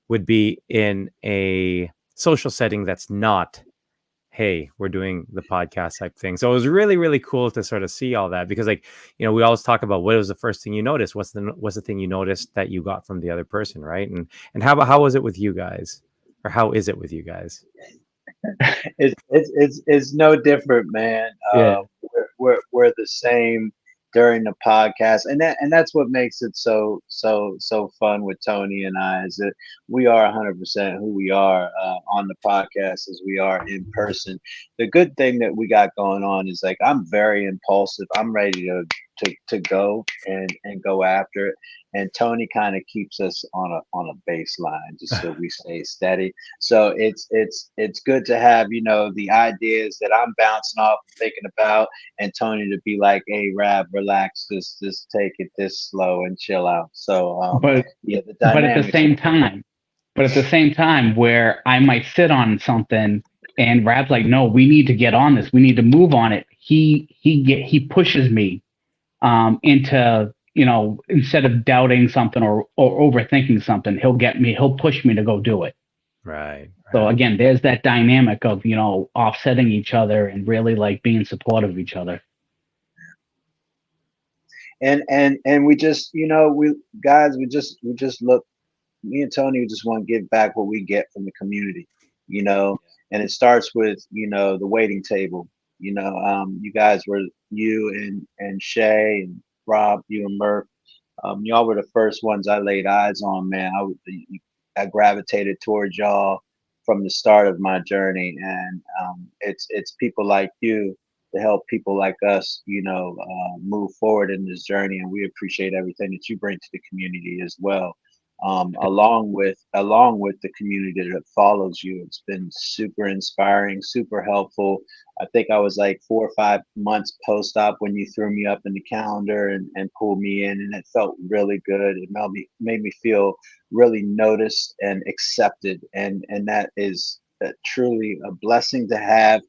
would be in a social setting that's not, hey, we're doing the podcast type thing. So it was really, really cool to sort of see all that, because, like, you know, we always talk about what was the first thing you noticed, what's the thing you noticed that you got from the other person, right? And how was it with you guys, or how is it with you guys? It's no different, man. Yeah. We're the same during the podcast, and that's what makes it so fun with Tony and I, is that we are 100% who we are on the podcast as we are in person. The good thing that we got going on is, like, I'm very impulsive. I'm ready to go and go after it, and Tony kind of keeps us on a baseline just so we stay steady. So it's good to have, you know, the ideas that I'm bouncing off and thinking about, and Tony to be like, hey, Rab, relax, just take it this slow and chill out. So But yeah, the but at dynamic. the same time, But at the same time, where I might sit on something and Rab's like, no, we need to get on this. We need to move on it. He pushes me into, instead of doubting something or overthinking something, he'll push me to go do it. Right. So again, there's that dynamic of, offsetting each other and really like being supportive of each other. And we just, we guys, we just look, me and Tony just want to give back what we get from the community, and it starts with, the waiting table. You guys were, and Shea and Rob, you and Murph, y'all were the first ones I laid eyes on, man. I gravitated towards y'all from the start of my journey, and it's people like you to help people like us, move forward in this journey, and we appreciate everything that you bring to the community as well. Along with the community that follows you, it's been super inspiring, super helpful. I think I was like 4 or 5 months post-op when you threw me up in the calendar and pulled me in, and it felt really good. It made me feel really noticed and accepted, and that is truly a blessing to have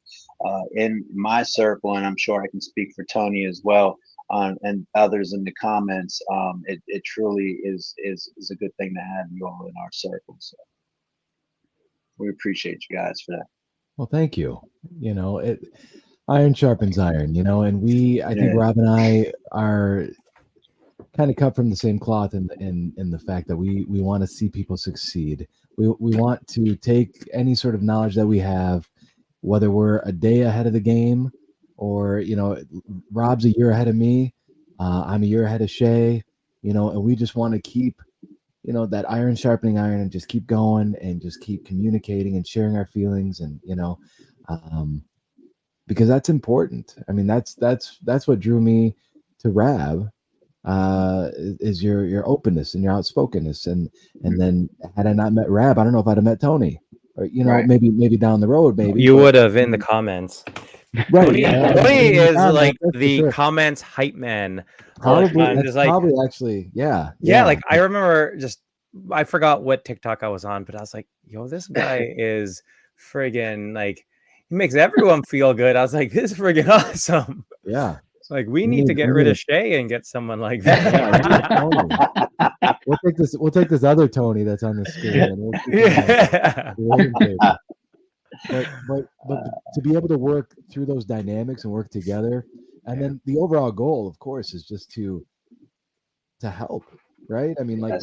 in my circle, and I'm sure I can speak for Tony as well, and others in the comments. It truly is a good thing to have you all in our circle. So we appreciate you guys for that. Well, thank you. Iron sharpens iron, and I think Rob and I are kind of cut from the same cloth in the fact that we want to see people succeed. We want to take any sort of knowledge that we have, whether we're a day ahead of the game or, Rob's a year ahead of me, I'm a year ahead of Shea, and we just want to keep, that iron sharpening iron and just keep going and just keep communicating and sharing our feelings and, because that's important. I mean, that's what drew me to Rab, is your openness and your outspokenness. And then had I not met Rab, I don't know if I'd have met Tony, or, Right. maybe down the road, maybe You would have in the comments. Right. Tony is like the sure. comments hype man. Probably, Just that's like, probably actually, yeah. like I remember I forgot what TikTok I was on, but I was like, yo, this guy is friggin' like, he makes everyone feel good. I was like, this is friggin' awesome. Yeah. It's like, we need to get rid of Shea and get someone like that. Yeah, we'll take this other Tony that's on the screen. And but to be able to work through those dynamics and work together, and then the overall goal, of course, is just to help, right? I mean, like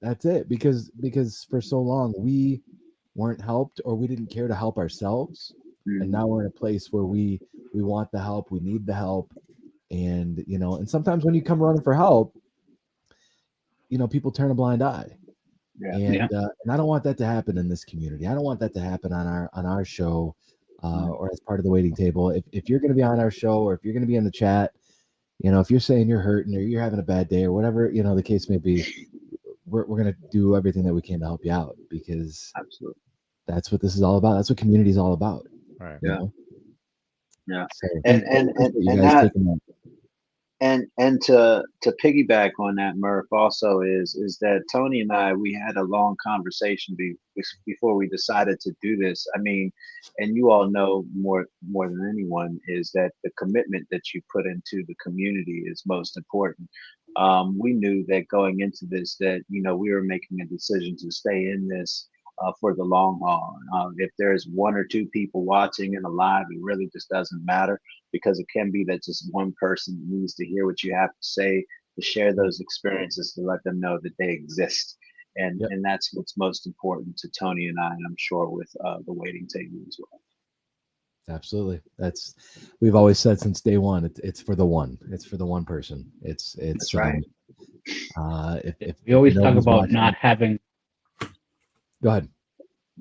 that's it. Because for so long we weren't helped, or we didn't care to help ourselves, and now we're in a place where we want the help, we need the help, and and sometimes when you come running for help, people turn a blind eye. And I don't want that to happen in this community. I don't want that to happen on our show, or as part of the waiting table. If you're going to be on our show, or if you're going to be in the chat, if you're saying you're hurting or you're having a bad day or whatever, the case may be, we're going to do everything that we can to help you out, because absolutely, that's what this is all about. That's what community is all about. Right. Yeah. So, and to piggyback on that, Murph, also is that Tony and I, we had a long conversation before we decided to do this. I mean, and you all know more than anyone, is that the commitment that you put into the community is most important. We knew that going into this, that we were making a decision to stay in this for the long haul. If there's 1 or 2 people watching and alive, it really just doesn't matter, because it can be that just one person needs to hear what you have to say, to share those experiences, to let them know that they exist. And that's what's most important to Tony and I, and I'm sure with the waiting table as well. Absolutely. We've always said since day one, it's for the one. It's for the one person. That's right. If we always talk about not having. Go ahead.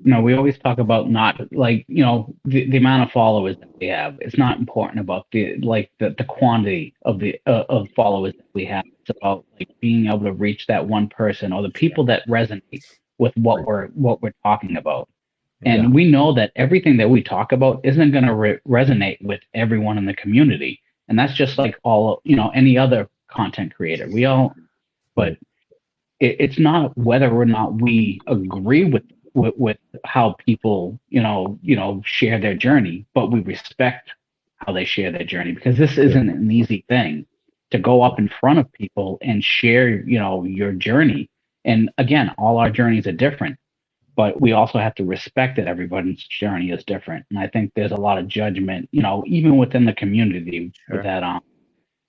No, we always talk about not, like, the amount of followers that we have. It's not important about the quantity of of followers that we have. It's about like being able to reach that one person, or the people that resonate with what we're talking about. And we know that everything that we talk about isn't going to resonate with everyone in the community. And that's just like any other content creator. But it's not whether or not we agree with how people share their journey, but we respect how they share their journey, because this isn't an easy thing to go up in front of people and share your journey. And again, all our journeys are different, but we also have to respect that everybody's journey is different. And I think there's a lot of judgment, even within the community, Sure.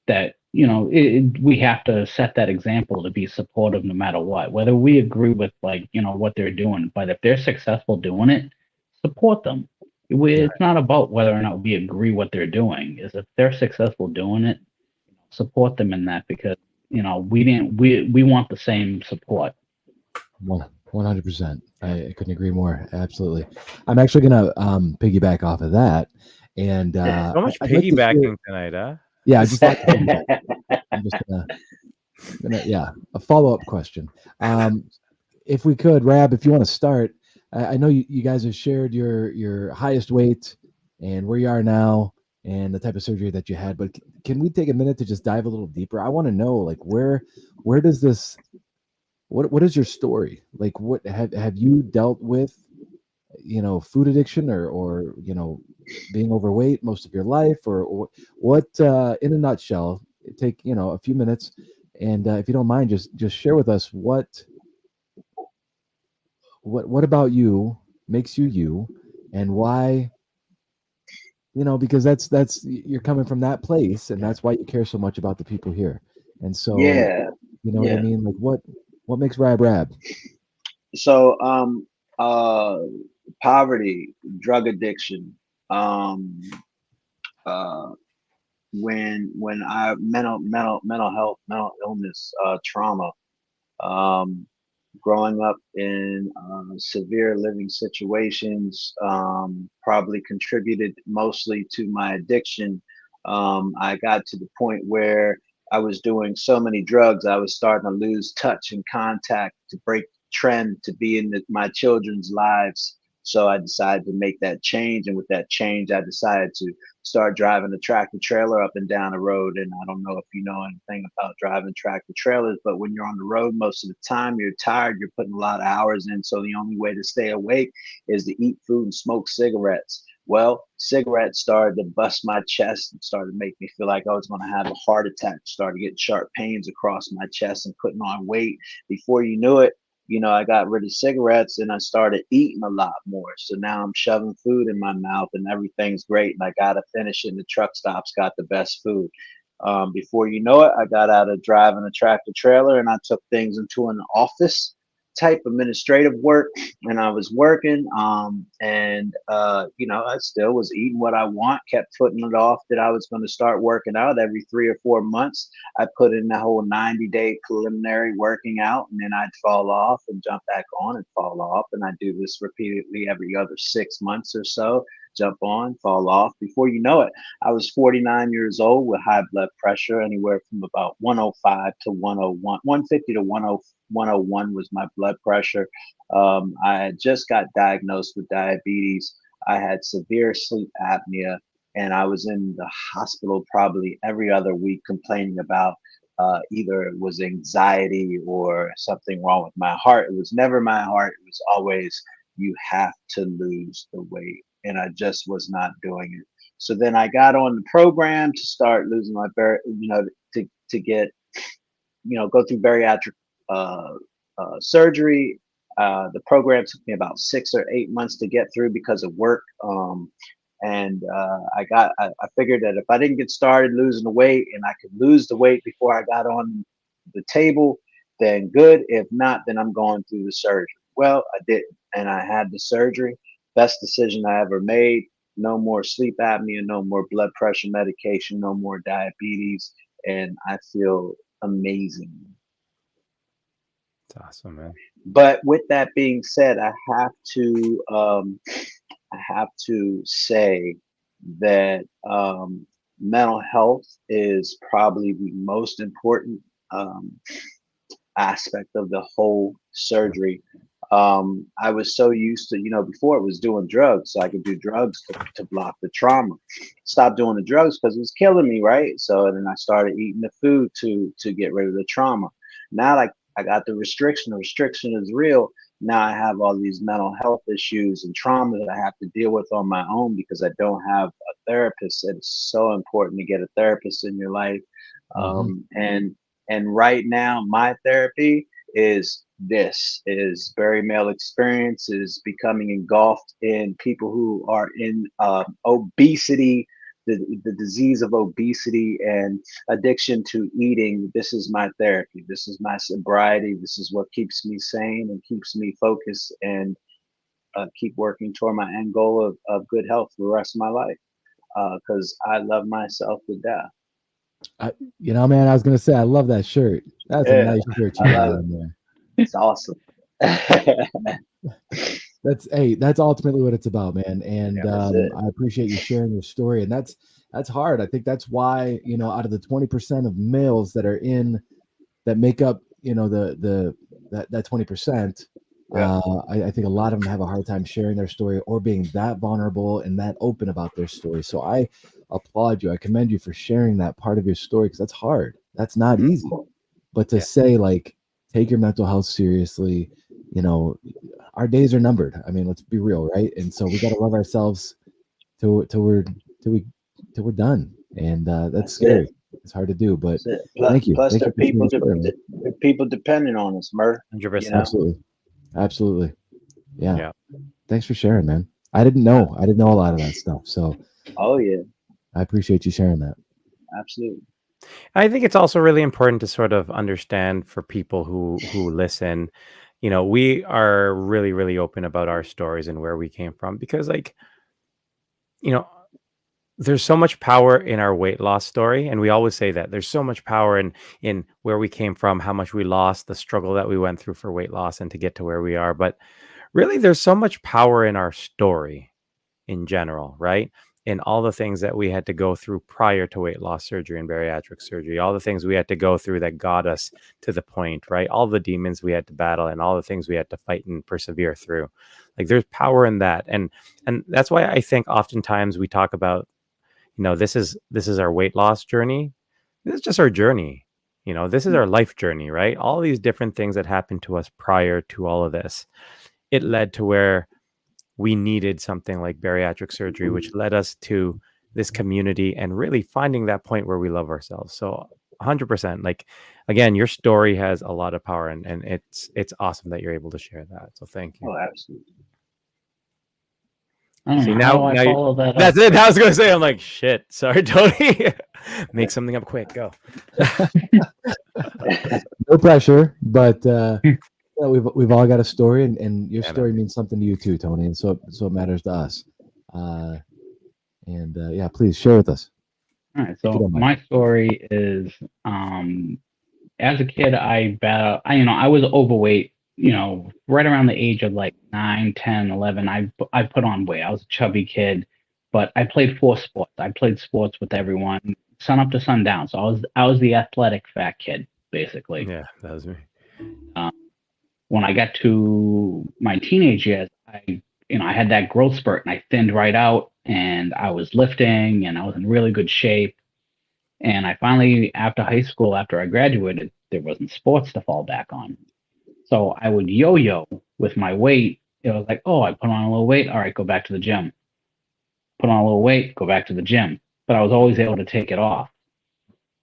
that we have to set that example to be supportive no matter what, whether we agree with what they're doing. But if they're successful doing it, support them. It's not about whether or not we agree what they're doing. Is if they're successful doing it, support them in that, because we want the same support. 100%. I couldn't agree more. Absolutely. I'm actually gonna piggyback off of that, and So much I'd like to hear- piggybacking tonight, huh? Yeah, I just like to piggyback. I'm just gonna a follow-up question. If we could, Rab, if you want to start, I know you guys have shared your highest weight and where you are now and the type of surgery that you had, but can we take a minute to just dive a little deeper? I want to know, like, where does this, what is your story? Like, what have you dealt with, food addiction or being overweight most of your life, or what, in a nutshell, take a few minutes, and if you don't mind, just share with us what about you makes you you, and why, because that's you're coming from that place, and that's why you care so much about the people here. And so, Yeah, you know what I yeah. mean? Like, what makes Rab? So, poverty, drug addiction, uh, when I mental health, mental illness, trauma, um, growing up in severe living situations, probably contributed mostly to my addiction. I got to the point where I was doing so many drugs, I was starting to lose touch and contact, to break trend, to be in my children's lives. So I decided to make that change. And with that change, I decided to start driving a tractor trailer up and down the road. And I don't know if you know anything about driving tractor trailers, but when you're on the road, most of the time you're tired, you're putting a lot of hours in. So the only way to stay awake is to eat food and smoke cigarettes. Well, cigarettes started to bust my chest and started to make me feel like I was going to have a heart attack, started getting sharp pains across my chest and putting on weight. Before you knew it, I got rid of cigarettes and I started eating a lot more. So now I'm shoving food in my mouth and everything's great. And I got to finish it. And the truck stops got the best food. Before you know it, I got out of driving a tractor trailer and I took things into an office type administrative work, and I was working, I still was eating what I want, kept putting it off that I was going to start working out every 3 or 4 months. I put in the whole 90-day preliminary working out, and then I'd fall off and jump back on and fall off, and I do this repeatedly every other 6 months or so. Jump on, fall off. Before you know it, I was 49 years old with high blood pressure, anywhere from about 105 to 101, 150 to 101 was my blood pressure. I had just got diagnosed with diabetes. I had severe sleep apnea, and I was in the hospital probably every other week complaining about either it was anxiety or something wrong with my heart. It was never my heart. It was always, you have to lose the weight. And I just was not doing it. So then I got on the program to start losing my, to get, go through bariatric surgery. The program took me about 6 or 8 months to get through because of work. I figured that if I didn't get started losing the weight and I could lose the weight before I got on the table, then good. If not, then I'm going through the surgery. Well, I didn't, and I had the surgery. Best decision I ever made. No more sleep apnea, no more blood pressure medication, no more diabetes, and I feel amazing. It's awesome, man. But with that being said, I have to say that mental health is probably the most important aspect of the whole surgery. I was so used to, before it was doing drugs, so I could do drugs to block the trauma. Stopped doing the drugs because it was killing me, right? So then I started eating the food to get rid of the trauma. Now, like, I got the restriction. The restriction is real. Now I have all these mental health issues and trauma that I have to deal with on my own because I don't have a therapist. It's so important to get a therapist in your life. And right now, my therapy is Bari Male Experience is becoming engulfed in people who are in obesity, the disease of obesity and addiction to eating. This is my therapy. This is my sobriety. This is what keeps me sane and keeps me focused and keep working toward my end goal of good health for the rest of my life. Because I love myself to death. You know, man, I was gonna say I love that shirt. That's a Yeah, nice shirt you I got love on there. It's awesome. That's ultimately what it's about, man. And That's it. I appreciate you sharing your story. And that's hard. I think that's why, you know, out of the 20% of males that are in that make up, you know, that 20%, Yeah. I think a lot of them have a hard time sharing their story or being that vulnerable and that open about their story. So I applaud you. I commend you for sharing that part of your story because that's hard. That's not easy. But to say like, take your mental health seriously, you know, our days are numbered. I mean, let's be real, right? And so we got to love ourselves till we're done. And that's scary. It's hard to do, but thank you. Plus, Thank there you are for sharing your story, man. people depending on us, Murr. 100%. You know? Absolutely. Yeah. Yeah. Thanks for sharing, man. I didn't know a lot of that stuff. So Oh yeah, I appreciate you sharing that. absolutely. I think it's also really important to sort of understand for people who listen, you know, we are really, really open about our stories and where we came from because, like, you know, there's so much power in our weight loss story, and we always say that there's so much power in where we came from, how much we lost, the struggle that we went through for weight loss and to get to where we are. But really, there's so much power in our story in general, right? In all the things that we had to go through prior to weight loss surgery and bariatric surgery, all the things we had to go through that got us to the point, right? All the demons we had to battle and all the things we had to fight and persevere through. Like there's power in that. And that's why I think oftentimes we talk about, you know, this is our weight loss journey. This is just our journey. You know, this is our life journey, right? All these different things that happened to us prior to all of this. It led to where we needed something like bariatric surgery, which led us to this community and really finding that point where we love ourselves. So 100%, like, again, your story has a lot of power and it's awesome that you're able to share that. So thank you. Oh, absolutely. I don't See, know. How do I now follow that up? that's it. I was going to say, I'm like, shit, sorry, Tony. Make something up quick. Go. No pressure, but yeah, we've all got a story, and your Yeah, story means something to you too, Tony, and so it matters to us. Yeah, please share with us. All right. If you So don't mind. my story is, as a kid, I was overweight. You know, right around the age of like 9, 10, 11, I put on weight. I was a chubby kid, but I played 4 sports. I played sports with everyone, sun up to sundown. So I was the athletic fat kid, basically. Yeah, that was me. When I got to my teenage years, I had that growth spurt and I thinned right out and I was lifting and I was in really good shape. And I finally, after high school, after I graduated, there wasn't sports to fall back on. So I would yo-yo with my weight. It was like, oh, I put on a little weight. All right, go back to the gym. Put on a little weight, go back to the gym. But I was always able to take it off.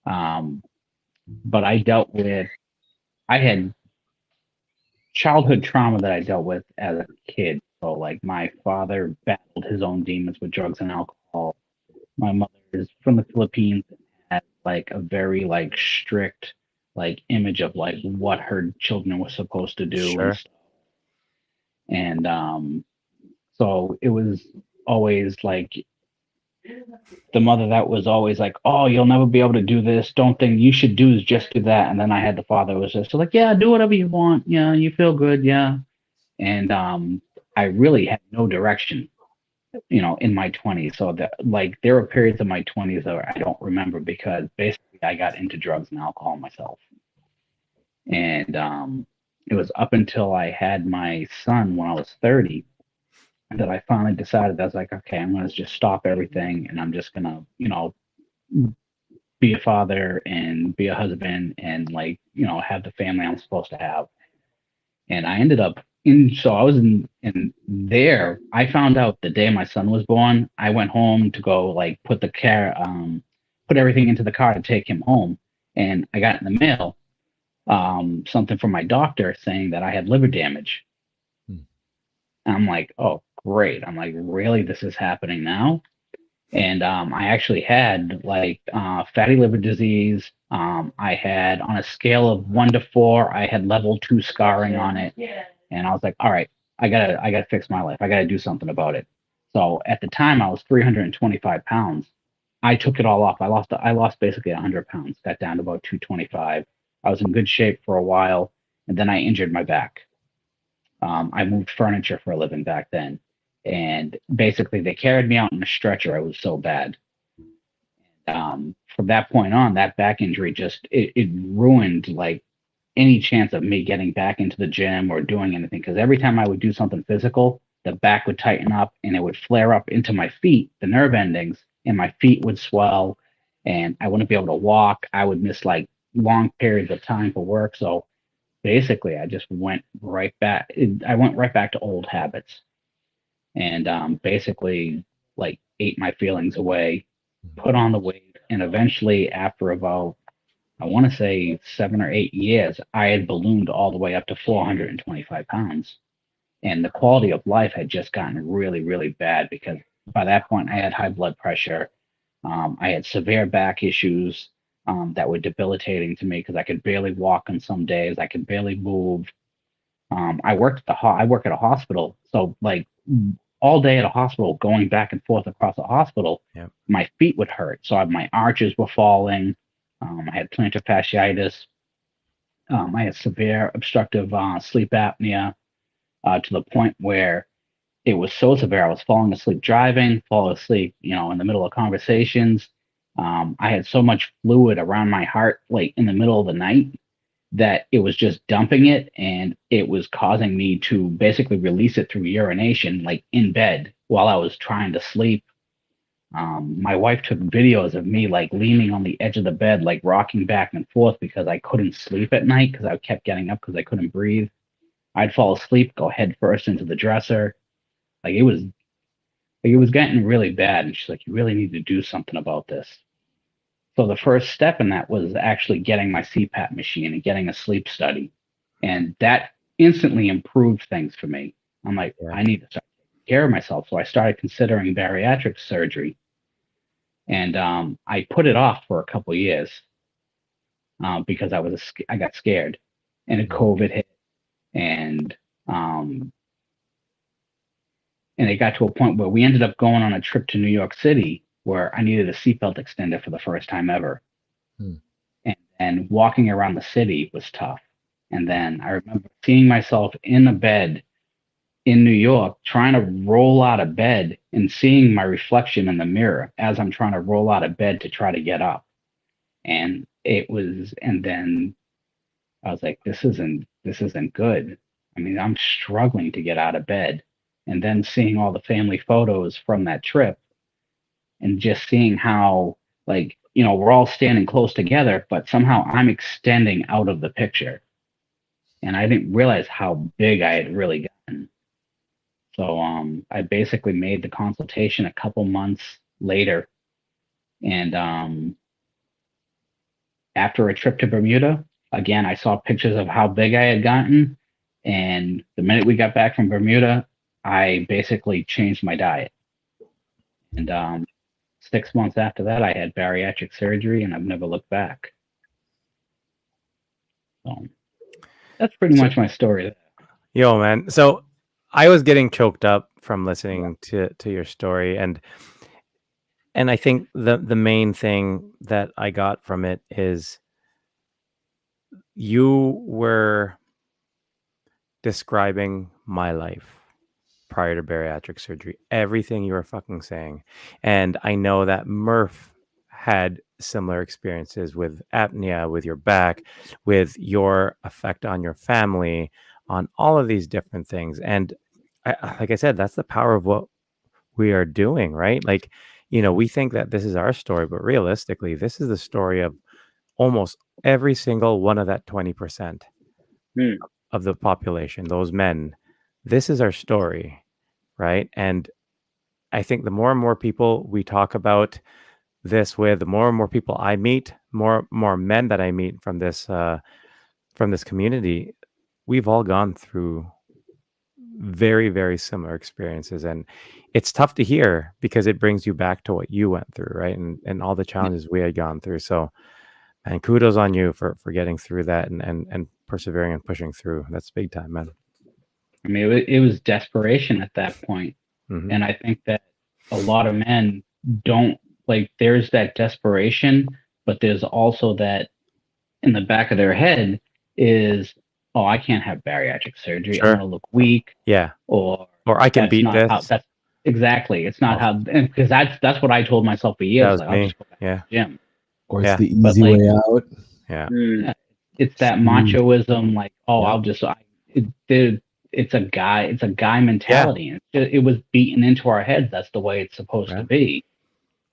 But I had childhood trauma that I dealt with as a kid. So like my father battled his own demons with drugs and alcohol. My mother is from the Philippines and had like a very like strict like image of like what her children were supposed to do Sure. and stuff. And so it was always like the mother that was always like, oh, you'll never be able to do this. Don't think you should do is just do that. And then I had the father who was just like, yeah, do whatever you want. Yeah, you feel good. Yeah. And I really had no direction, you know, in my 20s. So that like there were periods of my 20s that I don't remember because basically I got into drugs and alcohol myself. And it was up until I had my son when I was 30 that I finally decided I was like, okay, I'm going to just stop everything and I'm just going to, you know, be a father and be a husband and like, have the family I'm supposed to have. And I ended up so I was in there. I found out the day my son was born. I went home to go like put everything into the car to take him home. And I got in the mail something from my doctor saying that I had liver damage. Hmm. And I'm like, oh, great. I'm like, really? This is happening now? And I actually had like fatty liver disease. I had, on a scale of 1 to 4, I had level 2 scarring on it. And I was like, all right, I gotta fix my life. I gotta do something about it. So at the time, I was 325 pounds. I took it all off. I lost basically 100 pounds. Got down to about 225. I was in good shape for a while, and then I injured my back. I moved furniture for a living back then, and basically they carried me out in a stretcher. I was so bad. From that point on, that back injury just it ruined like any chance of me getting back into the gym or doing anything. Because every time I would do something physical, the back would tighten up and it would flare up into my feet, the nerve endings, and my feet would swell, and I wouldn't be able to walk. I would miss like long periods of time for work. So basically, I just went right back. I went right back to old habits, and basically like ate my feelings away, put on the weight, and eventually, after about, I want to say 7 or 8 years, I had ballooned all the way up to 425 pounds. And the quality of life had just gotten really, really bad because by that point I had high blood pressure. I had severe back issues that were debilitating to me because I could barely walk on some days. I could barely move. I work at a hospital, so like all day at a hospital, going back and forth across the hospital, Yep. my feet would hurt. So my arches were falling. I had plantar fasciitis. I had severe obstructive sleep apnea to the point where it was so severe. I was falling asleep driving, falling asleep, in the middle of conversations. I had so much fluid around my heart, like in the middle of the night, that it was just dumping it, and it was causing me to basically release it through urination, like in bed while I was trying to sleep. My wife took videos of me like leaning on the edge of the bed, like rocking back and forth because I couldn't sleep at night because I kept getting up because I couldn't breathe. I'd fall asleep, go head first into the dresser. Like it was getting really bad. And she's like, you really need to do something about this. So the first step in that was actually getting my CPAP machine and getting a sleep study. And that instantly improved things for me. I'm like, Yeah. I need to start taking care of myself. So I started considering bariatric surgery. And I put it off for a couple of years because I got scared. And COVID hit. Um, and it got to a point where we ended up going on a trip to New York City where I needed a seatbelt extender for the first time ever. And walking around the city was tough. And then I remember seeing myself in a bed in New York, trying to roll out of bed and seeing my reflection in the mirror as I'm trying to roll out of bed to try to get up. And then I was like, this isn't good. I mean, I'm struggling to get out of bed. And then seeing all the family photos from that trip and just seeing how, like, we're all standing close together, but somehow I'm extending out of the picture. And I didn't realize how big I had really gotten. So I basically made the consultation a couple months later. And after a trip to Bermuda, again, I saw pictures of how big I had gotten. And the minute we got back from Bermuda, I basically changed my diet. And 6 months after that, I had bariatric surgery, and I've never looked back. So that's pretty much my story. Yo, man. So I was getting choked up from listening to your story, and I think the main thing that I got from it is you were describing my life prior to bariatric surgery, everything you were fucking saying. And I know that Murph had similar experiences with apnea, with your back, with your effect on your family, on all of these different things. And like I said, that's the power of what we are doing, right? Like we think that this is our story, but realistically, this is the story of almost every single one of that 20% Hmm. of the population, those men. This is our story, right? And I think the more and more people we talk about this with, the more and more people I meet, more men that I meet from this community, we've all gone through very, very similar experiences, and it's tough to hear because it brings you back to what you went through, right? And all the challenges we had gone through. So, and kudos on you for getting through that and persevering and pushing through. That's big time, man. I mean, it was desperation at that point. Mhm. And I think that a lot of men don't like, there's that desperation, but there's also that in the back of their head is, oh, I can't have bariatric surgery. I'm Sure. going to look weak, Yeah. or I can that's beat not how this. that's exactly. It's not Oh. how, because that's what I told myself for That years. was Like, I'll me. just go back Yeah. to the gym. Or it's Yeah. the But easy like, way out. Yeah. Hmm. it's that Speed. machoism, like, oh, Yep. I'll just, it's a guy mentality. And it was beaten into our heads. That's the way it's supposed to Right. be.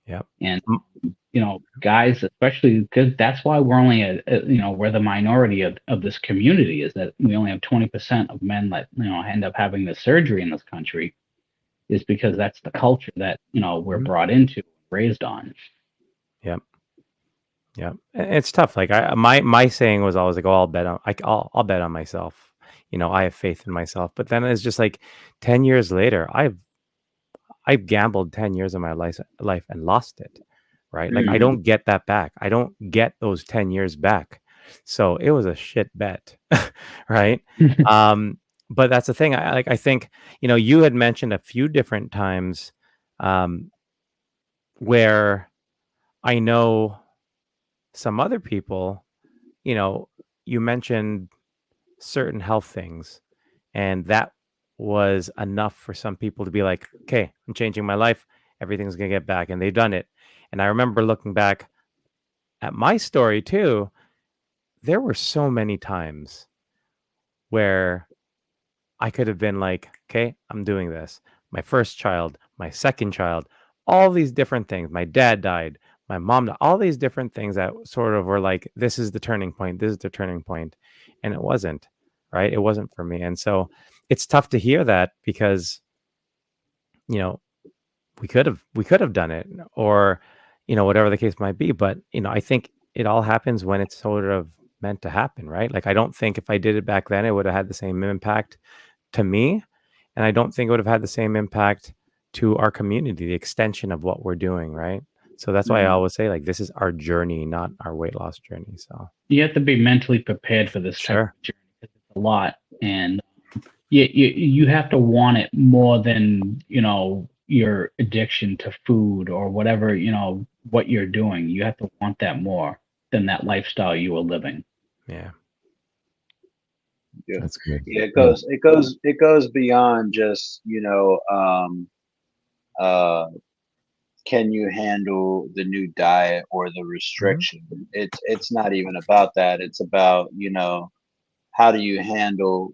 Yep. And guys, especially, because that's why we're only we're the minority of this community, is that we only have 20% of men that end up having the surgery in this country, is because that's the culture that we're Mhm. brought into, raised on. Yep. Yep. It's tough. Like my saying was always like, "Oh, I'll bet on myself." I have faith in myself. But then it's just like 10 years later, I've gambled 10 years of my life and lost it, right? Like I Mhm. don't get that back. I don't get those 10 years back. So it was a shit bet, right? But that's the thing. I think, you had mentioned a few different times where I know some other people, you mentioned certain health things, and that was enough for some people to be like, okay, I'm changing my life. Everything's going to get back. And they've done it. And I remember looking back at my story too. There were so many times where I could have been like, okay, I'm doing this. My first child, my second child, all these different things. My dad died, my mom died, all these different things that sort of were like, this is the turning point. This is the turning point. And it wasn't, right? It wasn't for me. And so it's tough to hear that because, we could have done it, or, whatever the case might be. But, I think it all happens when it's sort of meant to happen, right? Like, I don't think if I did it back then, it would have had the same impact to me. And I don't think it would have had the same impact to our community, the extension of what we're doing, right? So that's why I always say, like, this is our journey, not our weight loss journey. So You have to be mentally prepared for this type of journey, because it's a lot, and you have to want it more than your addiction to food or whatever what you're doing. You have to want that more than that lifestyle you were living. yeah. Yeah. That's good. Yeah, it goes beyond just, can you handle the new diet or the restriction? It's not even about that. It's about, how do you handle,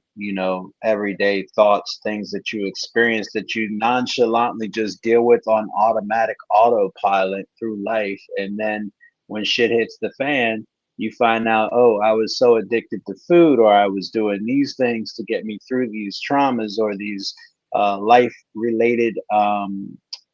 everyday thoughts, things that you experience that you nonchalantly just deal with on automatic autopilot through life. And then when shit hits the fan, you find out, oh, I was so addicted to food, or I was doing these things to get me through these traumas or these life related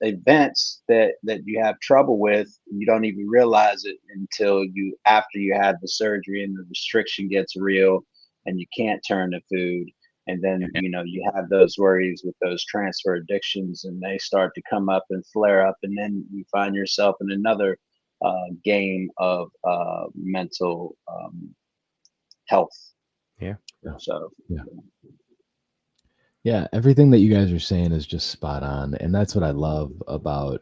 events that you have trouble with. You don't even realize it until after you had the surgery and the restriction gets real and you can't turn to food. And then, you have those worries with those transfer addictions, and they start to come up and flare up. And then you find yourself in another game of mental health. Yeah. So, Yeah, everything that you guys are saying is just spot on, and that's what I love about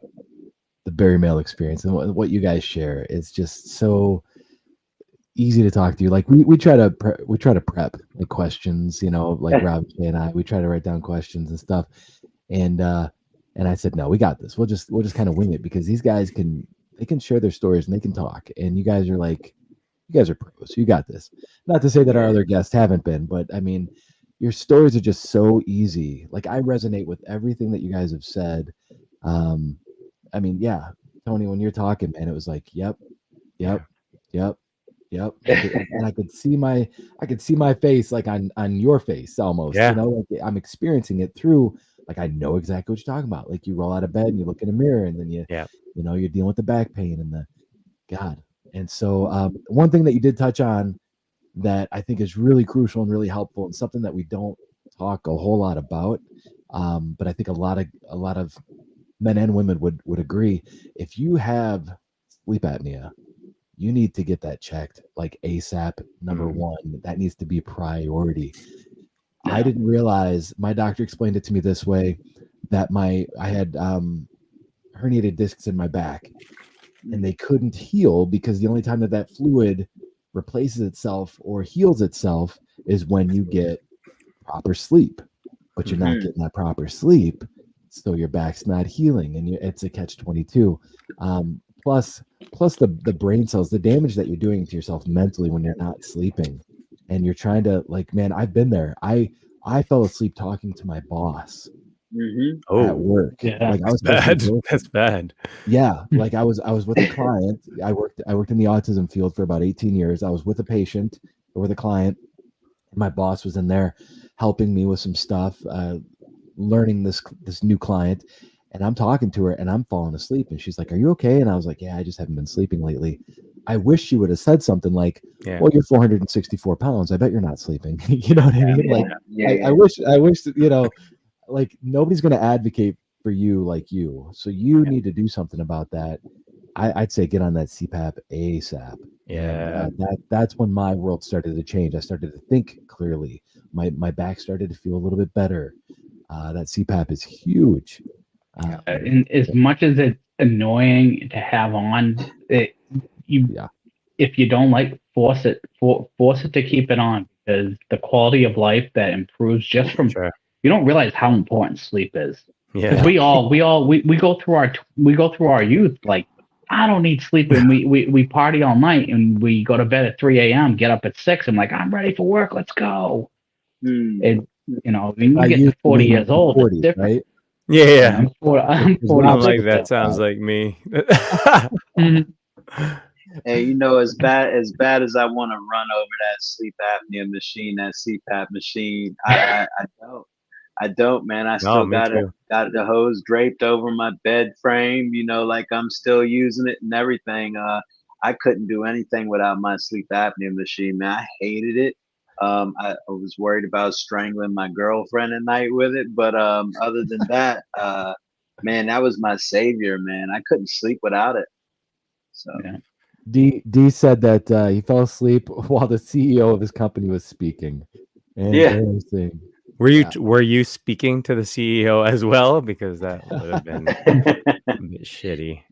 the Bari Male Experience and what you guys share. It's just so easy to talk to you. Like we try to prep like questions, like Rob and I. We try to write down questions and stuff, and I said, no, we got this. We'll just kind of wing it, because these guys can share their stories and they can talk, and you guys are pros. You got this. Not to say that our other guests haven't been, but I mean, your stories are just so easy. Like I resonate with everything that you guys have said. I mean, yeah, Tony, when you're talking, man, it was like, yep, yep, yep, yep. And I could see my face like on your face almost, Yeah. you know, like I'm experiencing it through, like I know exactly what you're talking about. Like you roll out of bed and you look in a mirror and then you know, you're dealing with the back pain and the God. And so one thing that you did touch on that I think is really crucial and really helpful and something that we don't talk a whole lot about. But I think a lot of men and women would agree. If you have sleep apnea, you need to get that checked like ASAP. Number one, that needs to be priority. I didn't realize, my doctor explained it to me this way, that I had herniated discs in my back and they couldn't heal because the only time that fluid replaces itself or heals itself is when you get proper sleep, but you're not getting that proper sleep, so your back's not healing, and it's a catch-22. Plus the brain cells, the damage that you're doing to yourself mentally when you're not sleeping, and you're trying to, like, man, I've been there. I fell asleep talking to my boss at work. Like I was bad. That's bad. Yeah, like I was with a client. I worked in the autism field for about 18 years. I was with a patient or with a client. My boss was in there helping me with some stuff, learning this new client, and I'm talking to her and I'm falling asleep and she's like, "Are you okay?" And I was like, "Yeah, I just haven't been sleeping lately." I wish she would have said something like, "Well, you're 464 pounds. I bet you're not sleeping." You know what I mean? Like, I wish that, you know, like nobody's going to advocate for you like you. So you need to do something about that. I'd say get on that CPAP ASAP. Yeah. And, that's when my world started to change. I started to think clearly. My back started to feel a little bit better. That CPAP is huge. And as much as it's annoying to have on, if you don't like, force it to keep it on, because the quality of life that improves just from you don't realize how important sleep is. Because we go through our youth like, I don't need sleep, and we party all night and we go to bed at 3 a.m., get up at 6. I'm like, I'm ready for work. Let's go. And you know, when you get to 40 years old, 40, it's different. Right? Yeah. I'm 40. I'm like, that sounds like me. Hey, you know, as bad as I want to run over that sleep apnea machine, that CPAP machine, I don't, man. I still got the hose draped over my bed frame, you know, like I'm still using it and everything. I couldn't do anything without my sleep apnea machine, man. I hated it. I was worried about strangling my girlfriend at night with it, but other than that, man, that was my savior, man. I couldn't sleep without it. So D said that he fell asleep while the CEO of his company was speaking. And were you speaking to the CEO as well? Because that would have been a bit shitty.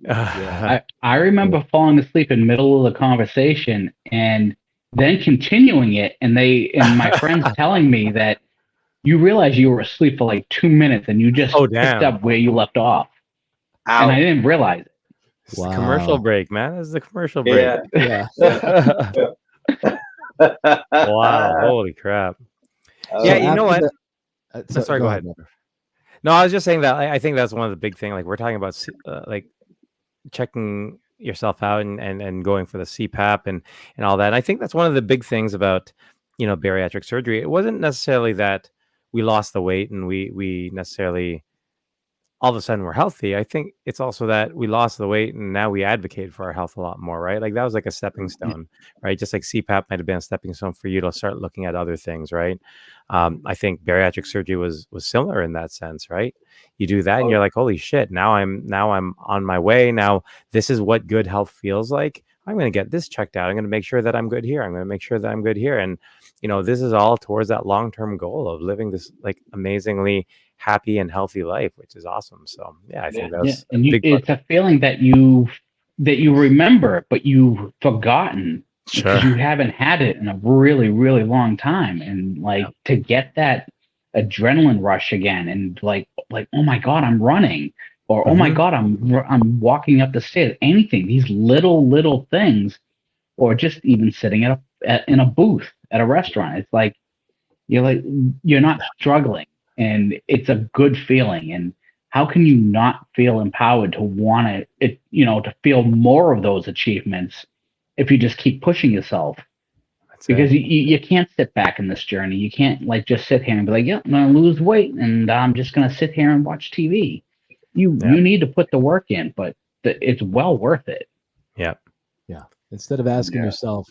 I remember falling asleep in the middle of the conversation and then continuing it, and my friends telling me that you realize you were asleep for like 2 minutes and you just picked up where you left off. And I didn't realize it. It's the commercial break, man. This is the commercial break. Yeah. Wow, holy crap. Yeah, you know what? Sorry, go ahead. No, I was just saying that I think that's one of the big things. Like, we're talking about like checking yourself out and going for the CPAP and all that. And I think that's one of the big things about, you know, bariatric surgery. It wasn't necessarily that we lost the weight and we necessarily all of a sudden we're healthy. I think it's also that we lost the weight and now we advocate for our health a lot more, right? Like that was like a stepping stone, right? Just like CPAP might have been a stepping stone for you to start looking at other things, right? I think bariatric surgery was similar in that sense, right? You do that and you're like, holy shit, now I'm on my way. Now this is what good health feels like. I'm going to get this checked out. I'm going to make sure that I'm good here. I'm going to make sure that I'm good here. And, you know, this is all towards that long-term goal of living this like amazingly happy and healthy life, which is awesome. So yeah, I think that's it's a feeling that you remember, but you've forgotten because you haven't had it in a really, really long time. And like to get that adrenaline rush again, and like, oh my God, I'm running, or oh my God, I'm walking up the stairs. Anything, these little things, or just even sitting in a booth at a restaurant. It's like you're not struggling. And it's a good feeling. And how can you not feel empowered to want it, to feel more of those achievements if you just keep pushing yourself? That's Because it. you can't sit back in this journey. You can't like just sit here and be like, yeah, I'm going to lose weight and I'm just going to sit here and watch TV. You need to put the work in, but it's well worth it. Yeah. Yeah. Instead of asking yourself,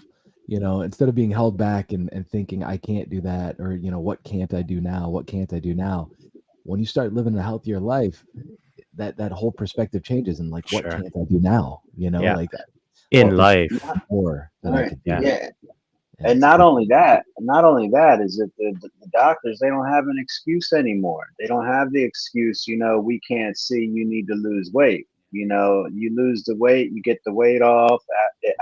instead of being held back and thinking, I can't do that, or, what can't I do now? What can't I do now? When you start living a healthier life, that whole perspective changes, and like, what Sure. can't I do now? Yeah. Like In there's life. more that I could do. Yeah. And not only that is that the doctors, they don't have an excuse anymore. They don't have the excuse, we can't see, you need to lose weight. You lose the weight, you get the weight off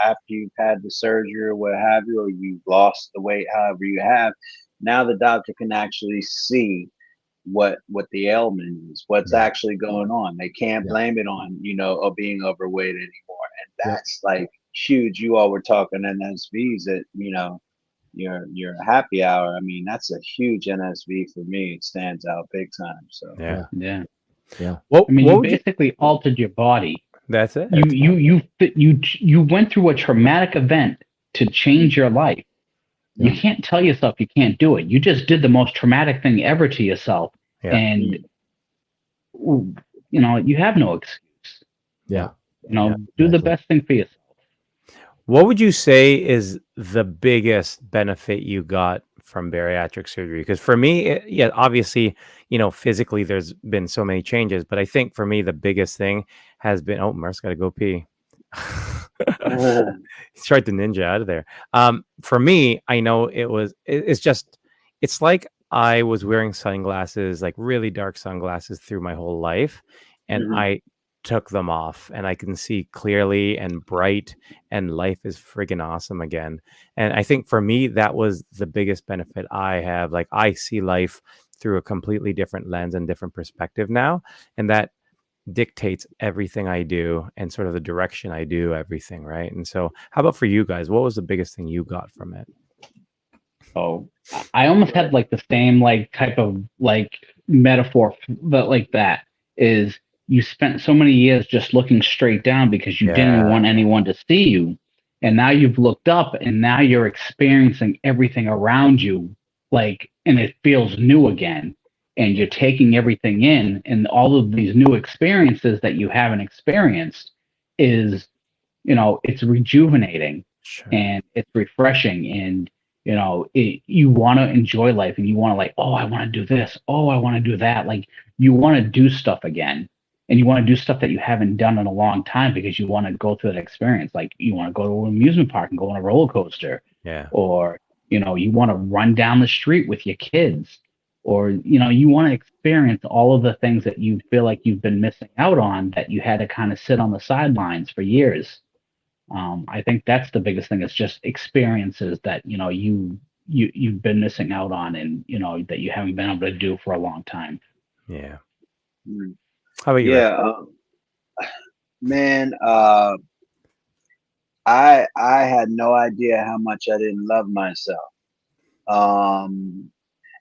after you've had the surgery or what have you, or you've lost the weight, however you have. Now the doctor can actually see what the ailment is, what's actually going on. They can't blame it on, being overweight anymore. And that's like huge. You all were talking NSVs at, your happy hour. I mean, that's a huge NSV for me. It stands out big time. So Yeah. I mean, you basically altered your body. That's it. You went through a traumatic event to change your life. You can't tell yourself you can't do it. You just did the most traumatic thing ever to yourself. Yeah. And, you have no excuse. Yeah. Do the best thing for yourself. What would you say is the biggest benefit you got from bariatric surgery? Because for me, obviously, physically there's been so many changes, but I think for me, the biggest thing has been, Mark's got to go pee. He's tried to ninja out of there. For me, I know it's like I was wearing sunglasses, like really dark sunglasses through my whole life. And I took them off and I can see clearly and bright, and life is friggin' awesome again. And I think for me, that was the biggest benefit I have. Like, I see life through a completely different lens and different perspective now. And that dictates everything I do and sort of the direction I do everything. Right. And so how about for you guys? What was the biggest thing you got from it? Oh, I almost had like the same like type of like metaphor, but like that is, you spent so many years just looking straight down because you didn't want anyone to see you. And now you've looked up and now you're experiencing everything around you, like, and it feels new again. And you're taking everything in, and all of these new experiences that you haven't experienced is, it's rejuvenating. Sure. And it's refreshing. And, you want to enjoy life, and you want to like, oh, I want to do this. Oh, I want to do that. Like, you want to do stuff again. And you want to do stuff that you haven't done in a long time because you want to go through that experience. Like, you want to go to an amusement park and go on a roller coaster. Yeah. Or, you want to run down the street with your kids. Or, you want to experience all of the things that you feel like you've been missing out on, that you had to kind of sit on the sidelines for years. I think that's the biggest thing. It's just experiences that, you've been missing out on, and, that you haven't been able to do for a long time. Yeah. How about you? Yeah, man. I had no idea how much I didn't love myself.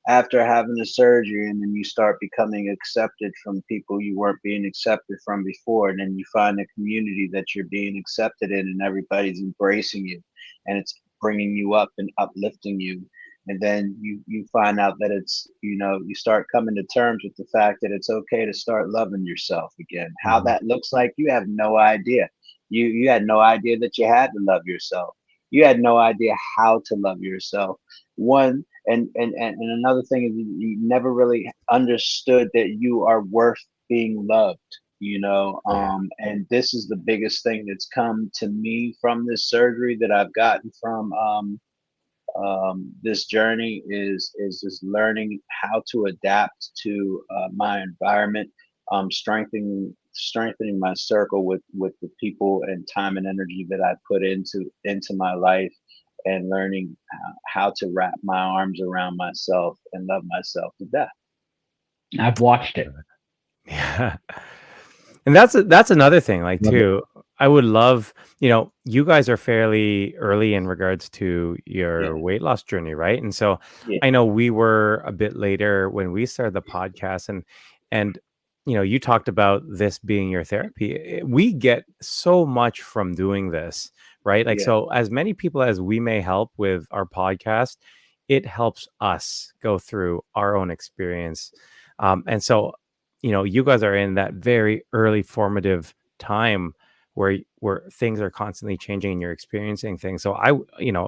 After having the surgery, and then you start becoming accepted from people you weren't being accepted from before, and then you find a community that you're being accepted in, and everybody's embracing you, and it's bringing you up and uplifting you. And then you find out that it's, you start coming to terms with the fact that it's okay to start loving yourself again. How that looks like, you have no idea. You had no idea that you had to love yourself. You had no idea how to love yourself. One, and another thing is, you never really understood that you are worth being loved. And this is the biggest thing that's come to me from this surgery, that I've gotten from this journey, is just learning how to adapt to my environment, strengthening my circle with the people and time and energy that I put into my life, and learning how to wrap my arms around myself and love myself to death. I've watched it. Yeah. And that's another thing, like, too. I would love, you guys are fairly early in regards to your weight loss journey, right? And so I know we were a bit later when we started the podcast, and you talked about this being your therapy. We get so much from doing this, right? Like, Yeah. so as many people as we may help with our podcast, it helps us go through our own experience. And so, you guys are in that very early formative time where things are constantly changing and you're experiencing things. So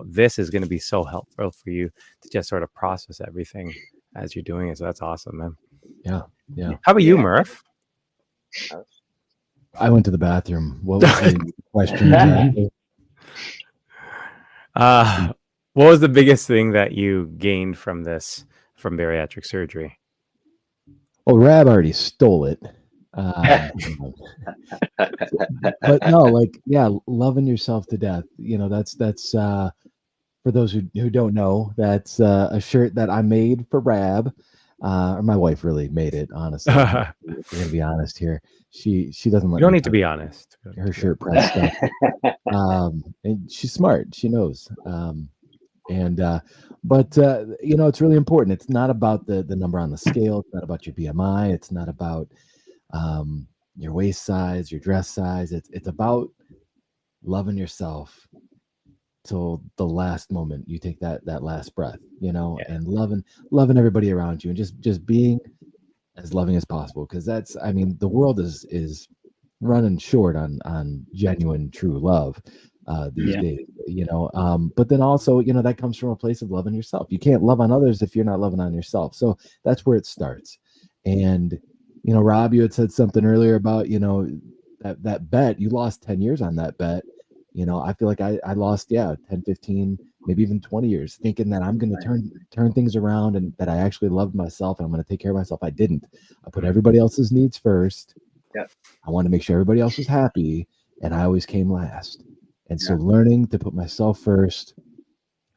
this is going to be so helpful for you to just sort of process everything as you're doing it. So that's awesome, man. Yeah. How about you, Yeah. Murph? I went to the bathroom. What was the question exactly? What was the biggest thing that you gained from bariatric surgery? Well, Rab already stole it. But no, like, yeah, loving yourself to death. That's for those who don't know, that's a shirt that I made for Rab. Or my wife really made it, honestly. We're gonna be honest here. She doesn't let You don't me need to be honest. her shirt pressed up. And she's smart. She knows. But it's really important. It's not about the number on the scale. It's not about your BMI. It's not about your waist size, your dress size. It's about loving yourself till the last moment you take that last breath, and loving everybody around you, and just being as loving as possible. Because the world is running short on genuine, true love these days, but then also, that comes from a place of loving yourself. You can't love on others if you're not loving on yourself. So that's where it starts. And Rob, you had said something earlier about that bet. You lost 10 years on that bet. I feel like I lost 10, 15, maybe even 20 years thinking that I'm going to turn things around and that I actually loved myself and I'm going to take care of myself. I didn't. I put everybody else's needs first. Yeah. I wanted to make sure everybody else was happy, and I always came last. And so learning to put myself first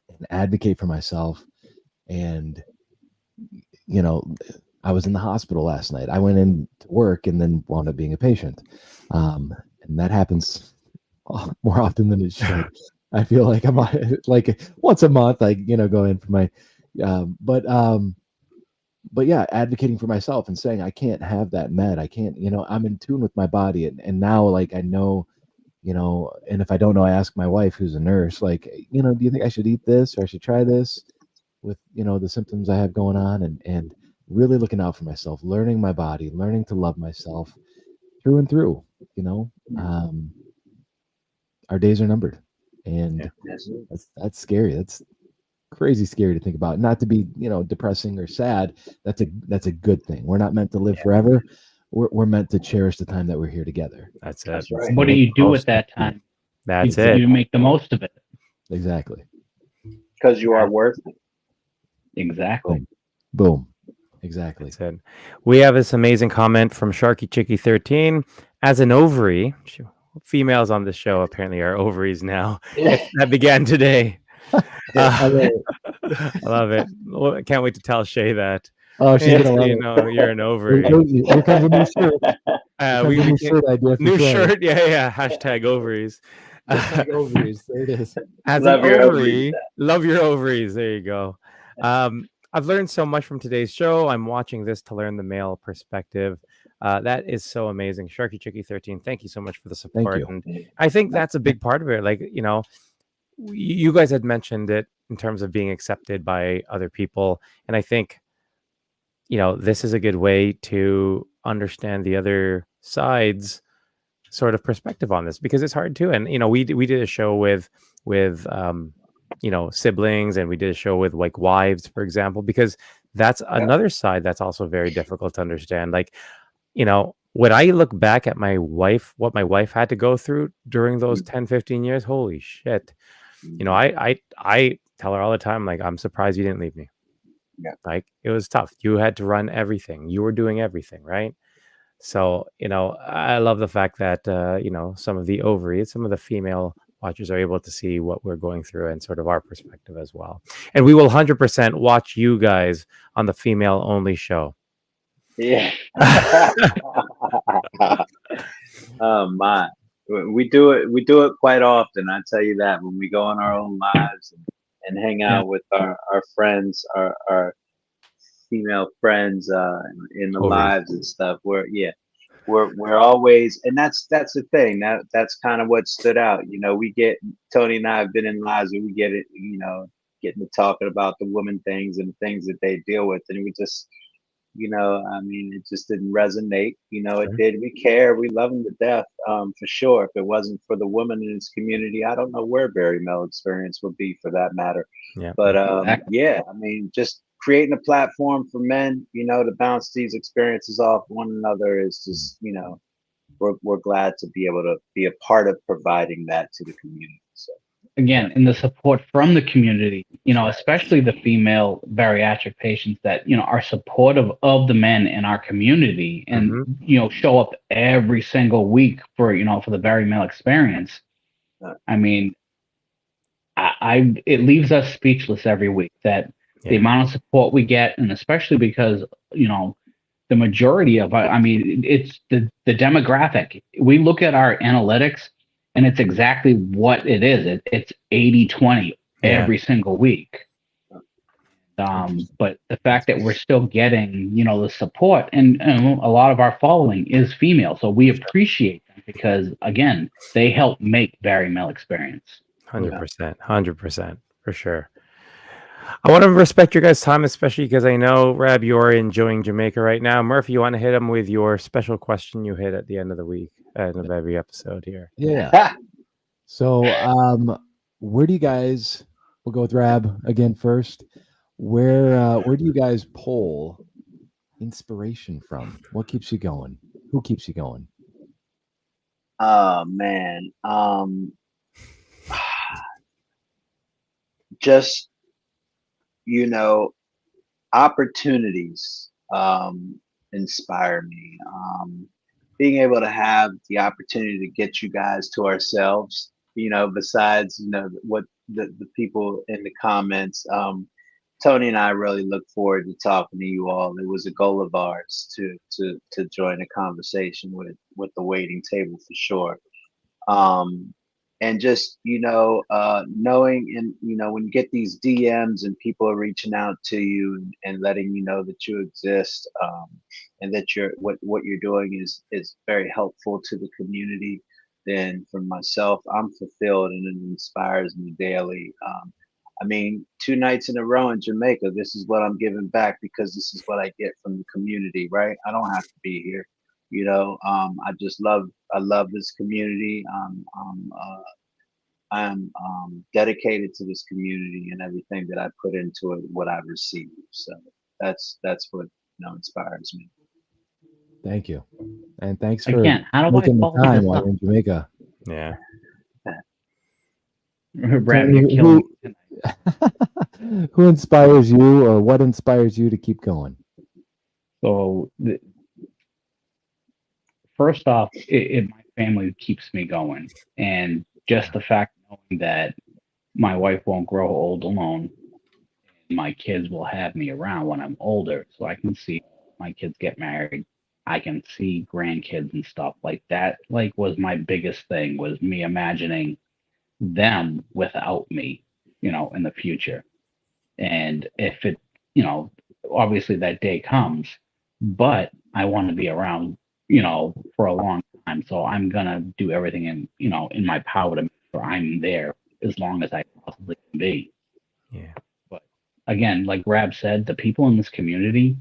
and advocate for myself. And, I was in the hospital last night. I went in to work and then wound up being a patient. And that happens more often than it should. I feel like I'm like once a month, I, go in for my, but yeah, advocating for myself and saying, I can't have that med. I can't, I'm in tune with my body. And now, like, I know, and if I don't know, I ask my wife, who's a nurse, like, do you think I should eat this or I should try this with, the symptoms I have going on, and really looking out for myself, learning my body, learning to love myself through and through. Our days are numbered, and that's scary. That's crazy scary to think about. Not to be, depressing or sad. That's a good thing. We're not meant to live forever. We're meant to cherish the time that we're here together. That's That's it. right. What do you do with that time? That's it. You make the most of it. Exactly. Because you are worth it. Exactly. Boom. Exactly. That's it. We have this amazing comment from Sharky Chicky 13. As an ovary, females on the show apparently are ovaries now. That began today. I love it. Well, I can't wait to tell Shea that. Oh, she's gonna love it. You're an ovary. Here comes a new shirt. New shirt. Yeah. Hashtag ovaries. Hashtag ovaries. There it is. As Love an your ovary, ovaries. love your ovaries. There you go. I've learned so much from today's show. I'm watching this to learn the male perspective. That is so amazing. Sharky Chicky 13, thank you so much for the support. And I think that's a big part of it. Like, you guys had mentioned it in terms of being accepted by other people. And I think, this is a good way to understand the other side's sort of perspective on this, because it's hard too. And, we did a show with siblings, and we did a show with like wives, for example, because that's another side that's also very difficult to understand. Like, when I look back at my wife, what my wife had to go through during those 10, 15 years, holy shit. I tell her all the time, like, I'm surprised you didn't leave me. Yeah. Like, it was tough. You had to run everything. You were doing everything, right? So, I love the fact that, some of the ovaries, some of the female watchers are able to see what we're going through and sort of our perspective as well. And we will 100% watch you guys on the female only show. Yeah. Oh my. We do it quite often. I tell you that, when we go on our own lives and hang out with our friends, our female friends in the Over. lives and stuff. We're always, and that's the thing, that's kind of what stood out. We get, Tony and I have been in lives where we get it, getting to talking about the woman things and things that they deal with, and we just, I mean, it just didn't resonate. It Sure. did. We care. We love them to death, for sure. If it wasn't for the women in this community, I don't know where Bari Male Experience would be, for that matter. Yeah. But Exactly. yeah, I mean, just creating a platform for men, to bounce these experiences off one another is just, we're glad to be able to be a part of providing that to the community. So Again, and the support from the community, especially the female bariatric patients that, are supportive of the men in our community and, Mm-hmm. show up every single week for the Bari Male Experience. uh, I mean, it leaves us speechless every week that the Yeah. amount of support we get, and especially because, the majority of, I mean, it's the demographic. We look at our analytics and it's exactly what it is. It's 80-20 Yeah. every single week. But the fact that we're still getting, the support, and a lot of our following is female. So we appreciate them because, again, they help make Bari Male Experience. 100%. 100% for sure. I want to respect your guys' time, especially because I know, Rab, you're enjoying Jamaica right now. Murphy, you want to hit him with your special question you hit at the end of the week, end of every episode here. Yeah. So, where do you guys? We'll go with Rab again first. Where do you guys pull inspiration from? What keeps you going? Who keeps you going? oh man, just, opportunities inspire me. Being able to have the opportunity to get you guys to ourselves, besides, what the people in the comments, Tony and I really look forward to talking to you all. It was a goal of ours to join a conversation with the waiting table, for sure. um and just, knowing, and when you get these DMs and people are reaching out to you and letting you know that you exist, and that what you're doing is very helpful to the community, then for myself, I'm fulfilled, and it inspires me daily. I mean, 2 nights in a row in Jamaica, this is what I'm giving back, because this is what I get from the community, right? I don't have to be here. I love this community. I'm dedicated to this community, and everything that I put into it, what I've received. So that's what, inspires me. Thank you, and thanks for Again, how do I making the follow time this while up? you're in Jamaica. Yeah. Brad, Tony, you're killing me tonight. who inspires you, or what inspires you to keep going? So, first off, my family keeps me going, and just the fact of knowing that my wife won't grow old alone, my kids will have me around when I'm older, so I can see my kids get married. I can see grandkids and stuff like that. Like, was my biggest thing, was me imagining them without me, in the future. And if it, you know, obviously that day comes, but I want to be around, for a long time. So I'm gonna do everything in my power to make sure I'm there as long as I possibly can be. Yeah. But again, like Rab said, the people in this community,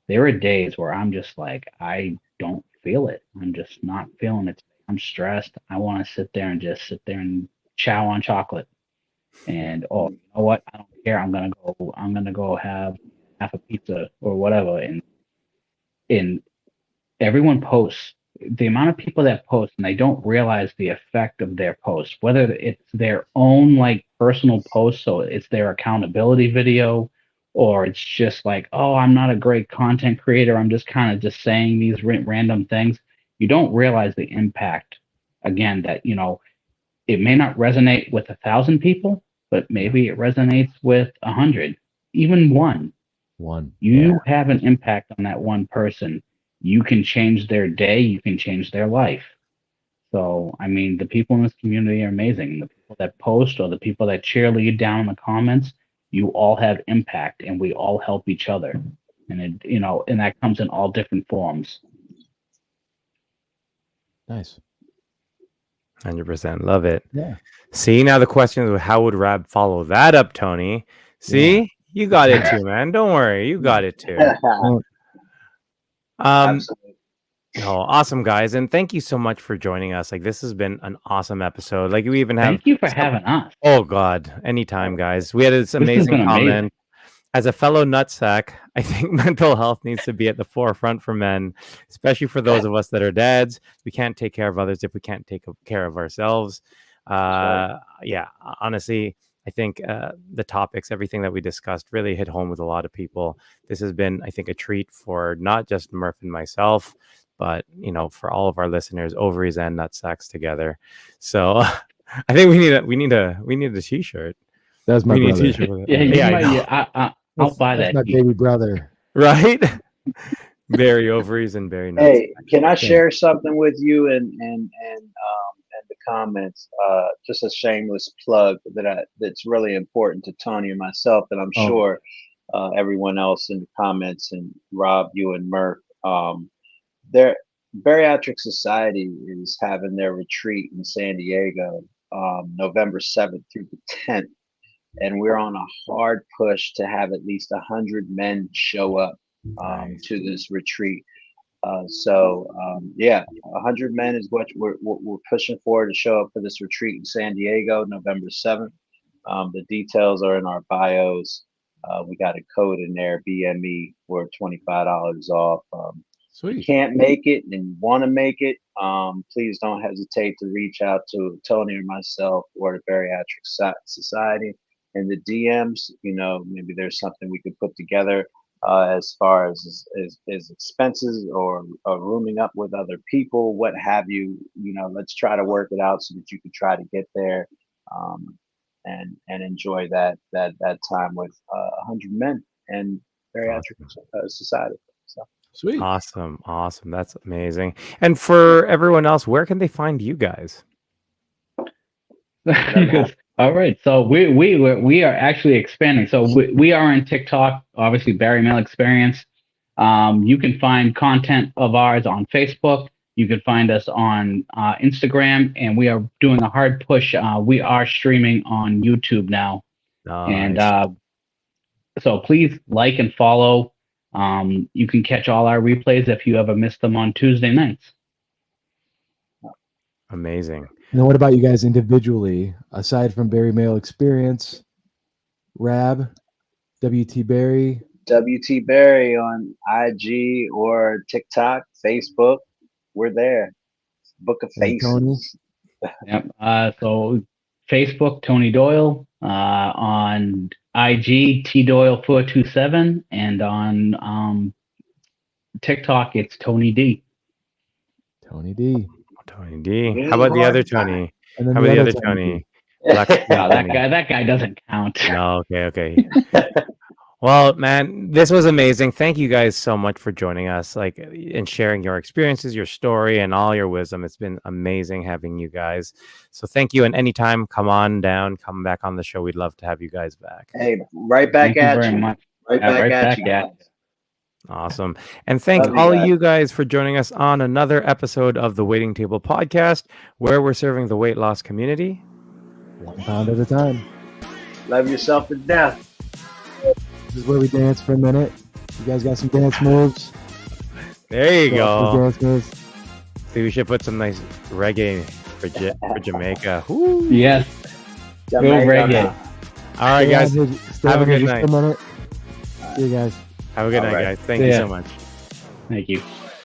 there are days where I'm just like, I don't feel it. I'm just not feeling it. I'm stressed. I want to sit there and just sit there and chow on chocolate. And oh, you know what? I don't care. I'm gonna go have half a pizza or whatever. And everyone posts. The amount of people that post and they don't realize the effect of their post, whether it's their own like personal post, so it's their accountability video, or it's just like, oh, I'm not a great content creator. I'm just kind of just saying these random things. You don't realize the impact. Again, that it may not resonate with 1,000 people, but maybe it resonates with 100, even one. One. You have an impact on that one person. You can change their day. You can change their life. So, I mean, the people in this community are amazing. The people that post or the people that cheerlead down in the comments, you all have impact and we all help each other. and and that comes in all different forms. Nice. 100%. Love it. Yeah. See, now the question is, how would Rab follow that up, Tony? See, you got it too, man. Don't worry, you got it too. Absolutely. Oh, awesome, guys, and thank you so much for joining us. Like, this has been an awesome episode. Like, we even have. Thank you for having us. Oh God, anytime, guys. We had this amazing been comment. amazing. As a fellow nutsack, I think mental health needs to be at the forefront for men, especially for those of us that are dads. We can't take care of others if we can't take care of ourselves. Yeah, honestly, I think the topics, everything that we discussed really hit home with a lot of people. This has been, I think, a treat for not just Murph and myself, but, for all of our listeners, ovaries and nutsacks together. So I think we need a t-shirt. That's my brother. T-shirt with it. I'll buy that. That's my baby brother. Right? Very ovaries and very nuts. Hey, can I share something with you and the comments? Just a shameless plug that's really important to Tony and myself, that I'm sure everyone else in the comments, and Rob, you and Murph, their Bariatric Society is having their retreat in San Diego, November 7th through the 10th. And we're on a hard push to have at least 100 men show up to this retreat. So 100 men is what we're pushing for, to show up for this retreat in San Diego, November 7th. The details are in our bios. We got a code in there, BME, for $25 off. If you can't make it and want to make it, please don't hesitate to reach out to Tony or myself or the Bariatric Society in the DMs. Maybe there's something we could put together as far as expenses or rooming up with other people, what have you. Let's try to work it out so that you can try to get there and enjoy that time with 100 men and Bariatric Society. So. Sweet. Awesome. That's amazing. And for everyone else, where can they find you guys? All right. So we are actually expanding. So we are on TikTok, obviously Bari Male Experience. You can find content of ours on Facebook. You can find us on Instagram, and we are doing a hard push. We are streaming on YouTube now. Nice. And so please like and follow. You can catch all our replays if you ever missed them on Tuesday nights. Amazing. And what about you guys individually, aside from Bari Male Experience? Rab, WT Bari? WT Bari on IG or TikTok, Facebook. We're there. Book of Faces. Yep. So Facebook, Tony Doyle. On IG, TDoyle427, and on TikTok, it's Tony D. Tony D. How about the other Tony? How about the other Tony? No, that guy doesn't count. No, okay. Well, man, this was amazing. Thank you guys so much for joining us, and sharing your experiences, your story, and all your wisdom. It's been amazing having you guys. So thank you. And anytime, come back on the show. We'd love to have you guys back. Hey, right back at you. Right back at you. Awesome. And thank all of you guys for joining us on another episode of the Waiting Table Podcast, where we're serving the weight loss community 1 pound at a time. Love yourself to death. This is where we dance for a minute. You guys got some dance moves? There you go. Dance moves. See, we should put some nice reggae for Jamaica. Woo. Yes. Jamaica. Reggae. All right, guys. Have a good night. See you guys. Have a good night, guys. Thank you so much. Thank you.